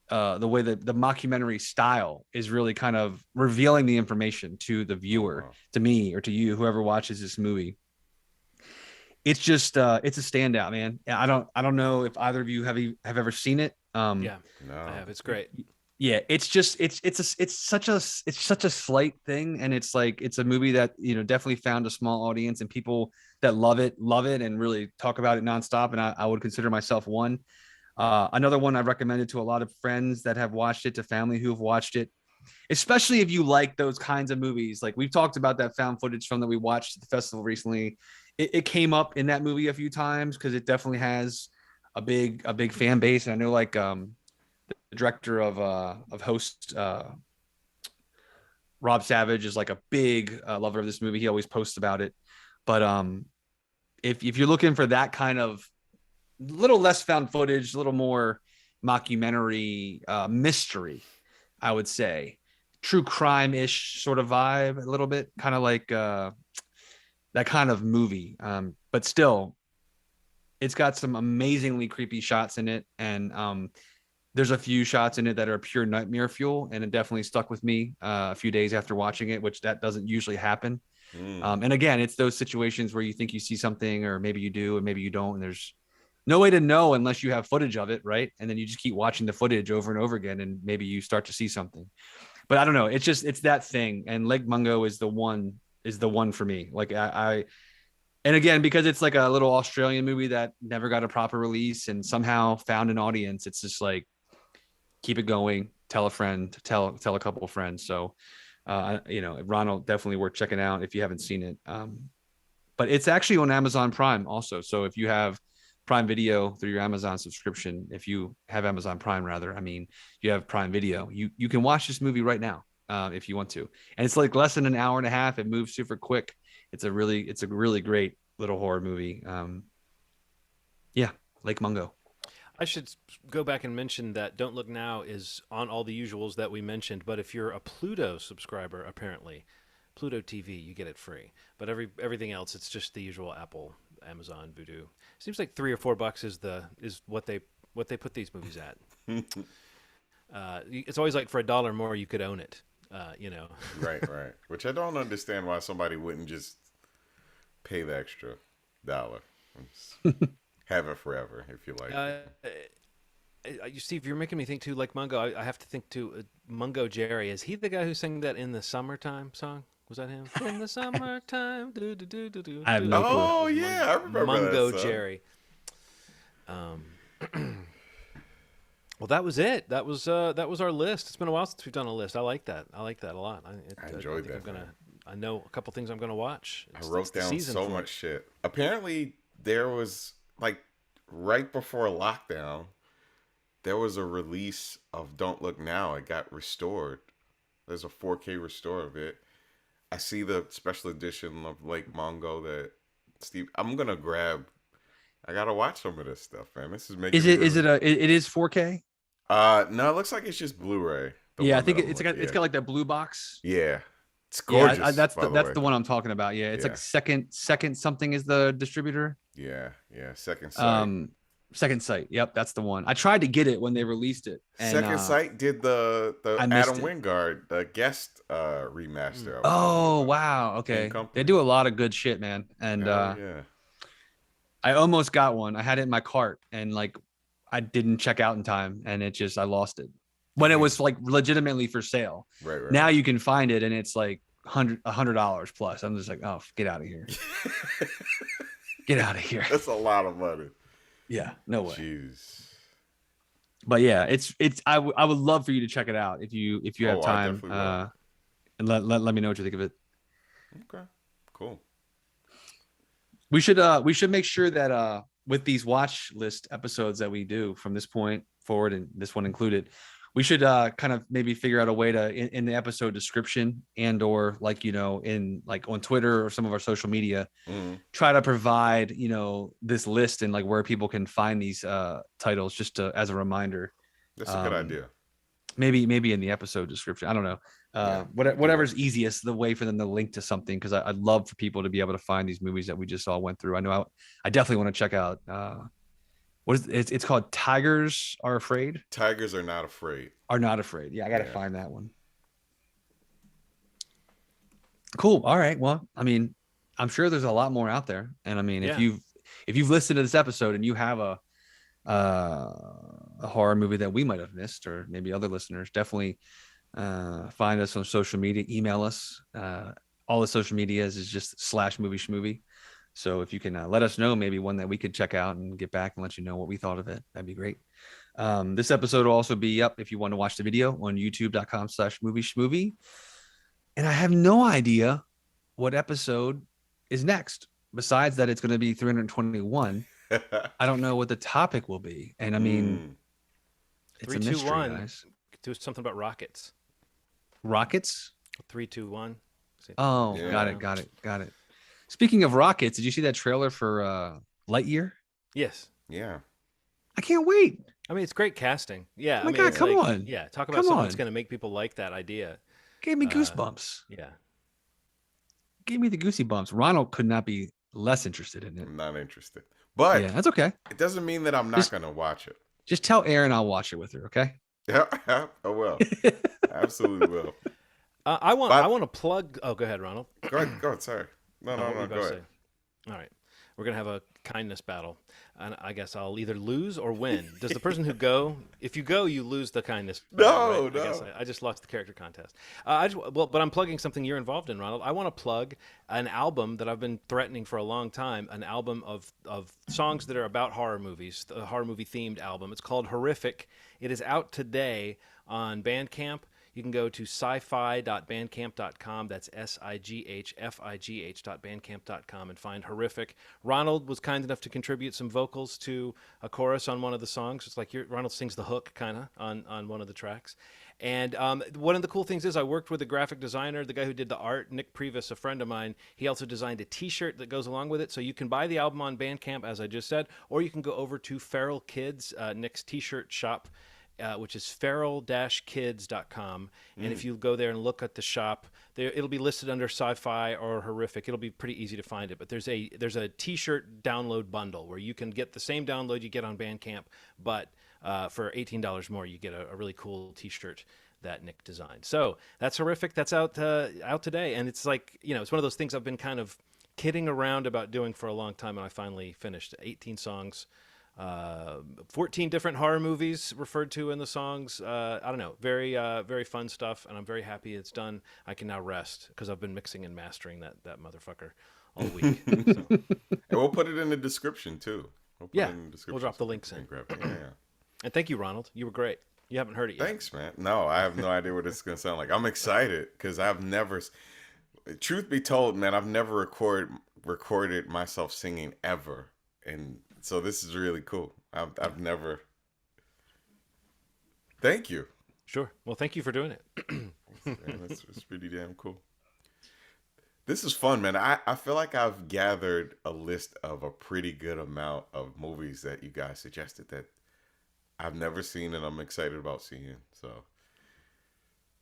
the way that the mockumentary style is really kind of revealing the information to the viewer, to me or to you, whoever watches this movie. It's just it's a standout, man. I don't know if either of you have ever seen it. Yeah, no. I have. It's great. Yeah, it's just it's such a slight thing, and it's like it's a movie that, you know, definitely found a small audience, and people that love it and really talk about it nonstop. And I would consider myself one. Another one I've recommended to a lot of friends that have watched it, to family who have watched it, especially if you like those kinds of movies. Like, we've talked about that found footage film that we watched at the festival recently. It came up in that movie a few times because it definitely has a big fan base. And I know, like, the director of Host, Rob Savage, is like a big lover of this movie. He always posts about it. But if you're looking for that kind of little less found footage, a little more mockumentary mystery, I would say true crime-ish sort of vibe, a little bit, kind of like that kind of movie. But still, it's got some amazingly creepy shots in it, and there's a few shots in it that are pure nightmare fuel, and it definitely stuck with me a few days after watching it, which that doesn't usually happen. And again, it's those situations where you think you see something, or maybe you do, and maybe you don't, and there's no way to know unless you have footage of it, right? And then you just keep watching the footage over and over again, and maybe you start to see something. But I don't know. It's that thing. And Lake Mungo is the one for me. Like, and again, because it's like a little Australian movie that never got a proper release and somehow found an audience, it's just like, keep it going, tell a friend, tell a couple of friends. So, you know, Ronald, definitely worth checking out if you haven't seen it. But it's actually on Amazon Prime also. So if you have Prime Video through your Amazon subscription, if you have Amazon Prime, rather, I mean, you have Prime Video, you can watch this movie right now if you want to. And it's like less than an hour and a half. It moves super quick. It's a really great little horror movie. Yeah, Lake Mungo. I should go back and mention that Don't Look Now is on all the usuals that we mentioned, but if you're a Pluto subscriber, apparently, Pluto TV, you get it free. But everything else, it's just the usual Apple, Amazon, Vudu. Seems like $3 or $4 is what they put these movies at. It's always like for $1 more you could own it. You know. Right. Which I don't understand why somebody wouldn't just pay the extra $1. Have it forever if you like. You Steve, you're making me think too. Like Mungo, I have to think too. Mungo Jerry, is he the guy who sang that In the Summertime song? Was that him? In the summertime. I have no clue. Oh yeah, I remember Mungo that song. Jerry. Well, that was it. That was our list. It's been a while since we've done a list. I like that. I like that a lot. I enjoyed that. I'm gonna I know a couple things I'm going to watch. I It's wrote the down season so for much it. shit. Apparently, there was like right before lockdown, there was a release of Don't Look Now. It got restored. There's a 4K restore of it. I see the special edition of Lake Mungo that Steve. I'm gonna grab. I gotta watch some of this stuff, man. This is Is making me it is really. it a it is 4K? No, it looks like it's just Blu-ray. The Yeah, I one that think I'm it's looking. got like that blue box. Yeah, it's Yeah, gorgeous. By the that's way. the one I'm talking about. Yeah, it's like Yeah, second something is the distributor. yeah. Second Sight. Um, Second Sight. Yep, that's the one. I tried to get it when they released it, and Second Sight did the I missed Adam it. Wingard the guest remaster I was telling you Oh about. wow, Same okay. They company. do a lot of good shit, man. And Hell yeah. I almost got one. I had it in my cart, and like I didn't check out in time, and I lost it when it Dang. was like legitimately for sale. Right. Now you can find it, and it's like $100 plus. I'm just like, oh, get out of here, get out of here. That's a lot of money. Yeah, no way. Jeez. But yeah, I would love for you to check it out if you have I time. definitely will. And let me know what you think of it. Okay. Cool. We should make sure that with these watch list episodes that we do from this point forward, and this one included, we should kind of maybe figure out a way to in the episode description and or like in like on Twitter or some of our social media, try to provide this list and like where people can find these titles just as a reminder. That's a good idea. Maybe in the episode description. I don't know. Whatever's easiest, the way for them to link to something, because I'd love for people to be able to find these movies that we just all went through. I know I definitely want to check out what is it's called Tigers Are Afraid. Tigers Are Not Afraid. Are Not Afraid. Yeah, I gotta find that one. Cool. All right. Well, I mean, I'm sure there's a lot more out there. And I mean, if you've listened to this episode and you have a horror movie that we might have missed, or maybe other listeners, definitely find us on social media, email us. All the social medias is just /movie schmovie. So if you can let us know maybe one that we could check out and get back and let you know what we thought of it, that'd be great. This episode will also be up if you want to watch the video on youtube.com/movie schmovie. And I have no idea what episode is next. Besides that, it's going to be 321. I don't know what the topic will be. And I mean, it's 3, a 2, mystery, 1. guys. Do something about rockets. Rockets? 3, 2, 1. Oh, Yeah. got it. Speaking of rockets, did you see that trailer for Lightyear? Yes. Yeah. I can't wait. I mean, it's great casting. Yeah. Oh my I mean, God, it's come on. Yeah. Talk about Come something on. that's going to make people like that idea. Gave me goosebumps. Yeah. Gave me the goosey bumps. Ronald could not be less interested in it. I'm not interested. But Yeah, that's okay. it doesn't mean that I'm not going to watch it. Just tell Erin I'll watch it with her, okay? I will. Absolutely will. I want to plug. Oh, go ahead, Ronald. Go ahead. Sorry. No, What were you go about to ahead. say? All right. We're going to have a kindness battle. And I guess I'll either lose or win. Does the person who go, if you go, you lose the kindness battle, right? No. I guess I just lost the character contest. But I'm plugging something you're involved in, Ronald. I want to plug an album that I've been threatening for a long time, an album of songs that are about horror movies, a horror movie themed album. It's called Horrific. It is out today on Bandcamp. You can go to sci-fi.bandcamp.com. That's SIGHFIGH.bandcamp.com and find Horrific. Ronald was kind enough to contribute some vocals to a chorus on one of the songs. It's like Ronald sings the hook kind of on one of the tracks. And one of the cool things is I worked with a graphic designer, the guy who did the art, Nick Previs, a friend of mine. He also designed a T-shirt that goes along with it. So you can buy the album on Bandcamp, as I just said, or you can go over to Feral Kids, Nick's T-shirt shop, which is feral-kids.com. And if you go there and look at the shop, it'll be listed under sci-fi or horrific. It'll be pretty easy to find it. But there's a T-shirt download bundle where you can get the same download you get on Bandcamp, but for $18 more, you get a really cool T-shirt that Nick designed. So that's Horrific. That's out today. And it's like, it's one of those things I've been kind of kidding around about doing for a long time, and I finally finished 18 songs. 14 different horror movies referred to in the songs. I don't know, very very fun stuff, and I'm very happy it's done. I can now rest because I've been mixing and mastering that motherfucker all week. So. And we'll put it in the description too. We'll drop the links in. Grab it. Yeah. And thank you, Ronald. You were great. You haven't heard it yet. Thanks, man. No, I have no idea what it's gonna sound like. I'm excited because I've never. truth be told, man, I've never recorded myself singing ever, and so this is really cool. I've never. Thank you. Sure. Well, thank you for doing it. Man, that's pretty damn cool. This is fun, man. I feel like I've gathered a list of a pretty good amount of movies that you guys suggested that I've never seen and I'm excited about seeing. So,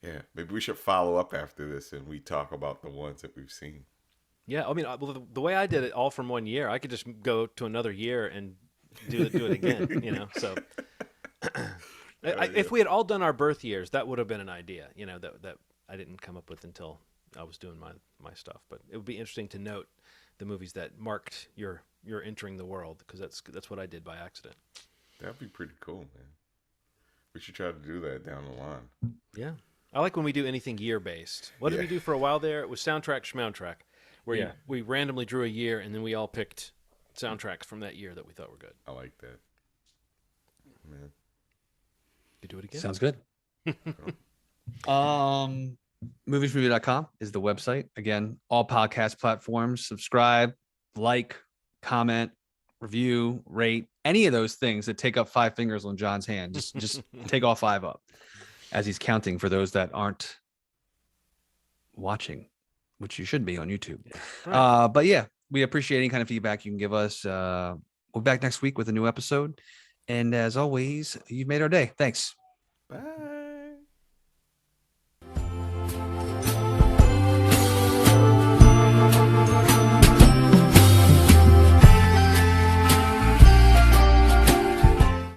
yeah, maybe we should follow up after this and we talk about the ones that we've seen. Yeah, I mean, the way I did it all from one year, I could just go to another year and do it again, you know. So, if we had all done our birth years, that would have been an idea, you know, that I didn't come up with until I was doing my stuff. But it would be interesting to note the movies that marked your entering the world, because that's what I did by accident. That'd be pretty cool, man. We should try to do that down the line. Yeah, I like when we do anything year based. What did we do for a while there? It was soundtrack schmoundtrack, where we randomly drew a year and then we all picked soundtracks from that year that we thought were good. I like that, man. You do it again. Sounds good. Moviesmovie.com is the website. Again, all podcast platforms. Subscribe, like, comment, review, rate, any of those things that take up 5 fingers on John's hand. Just take all 5 up as he's counting for those that aren't watching, which you should be on YouTube. Right. But yeah, we appreciate any kind of feedback you can give us. We'll be back next week with a new episode. And as always, you've made our day. Thanks. Bye.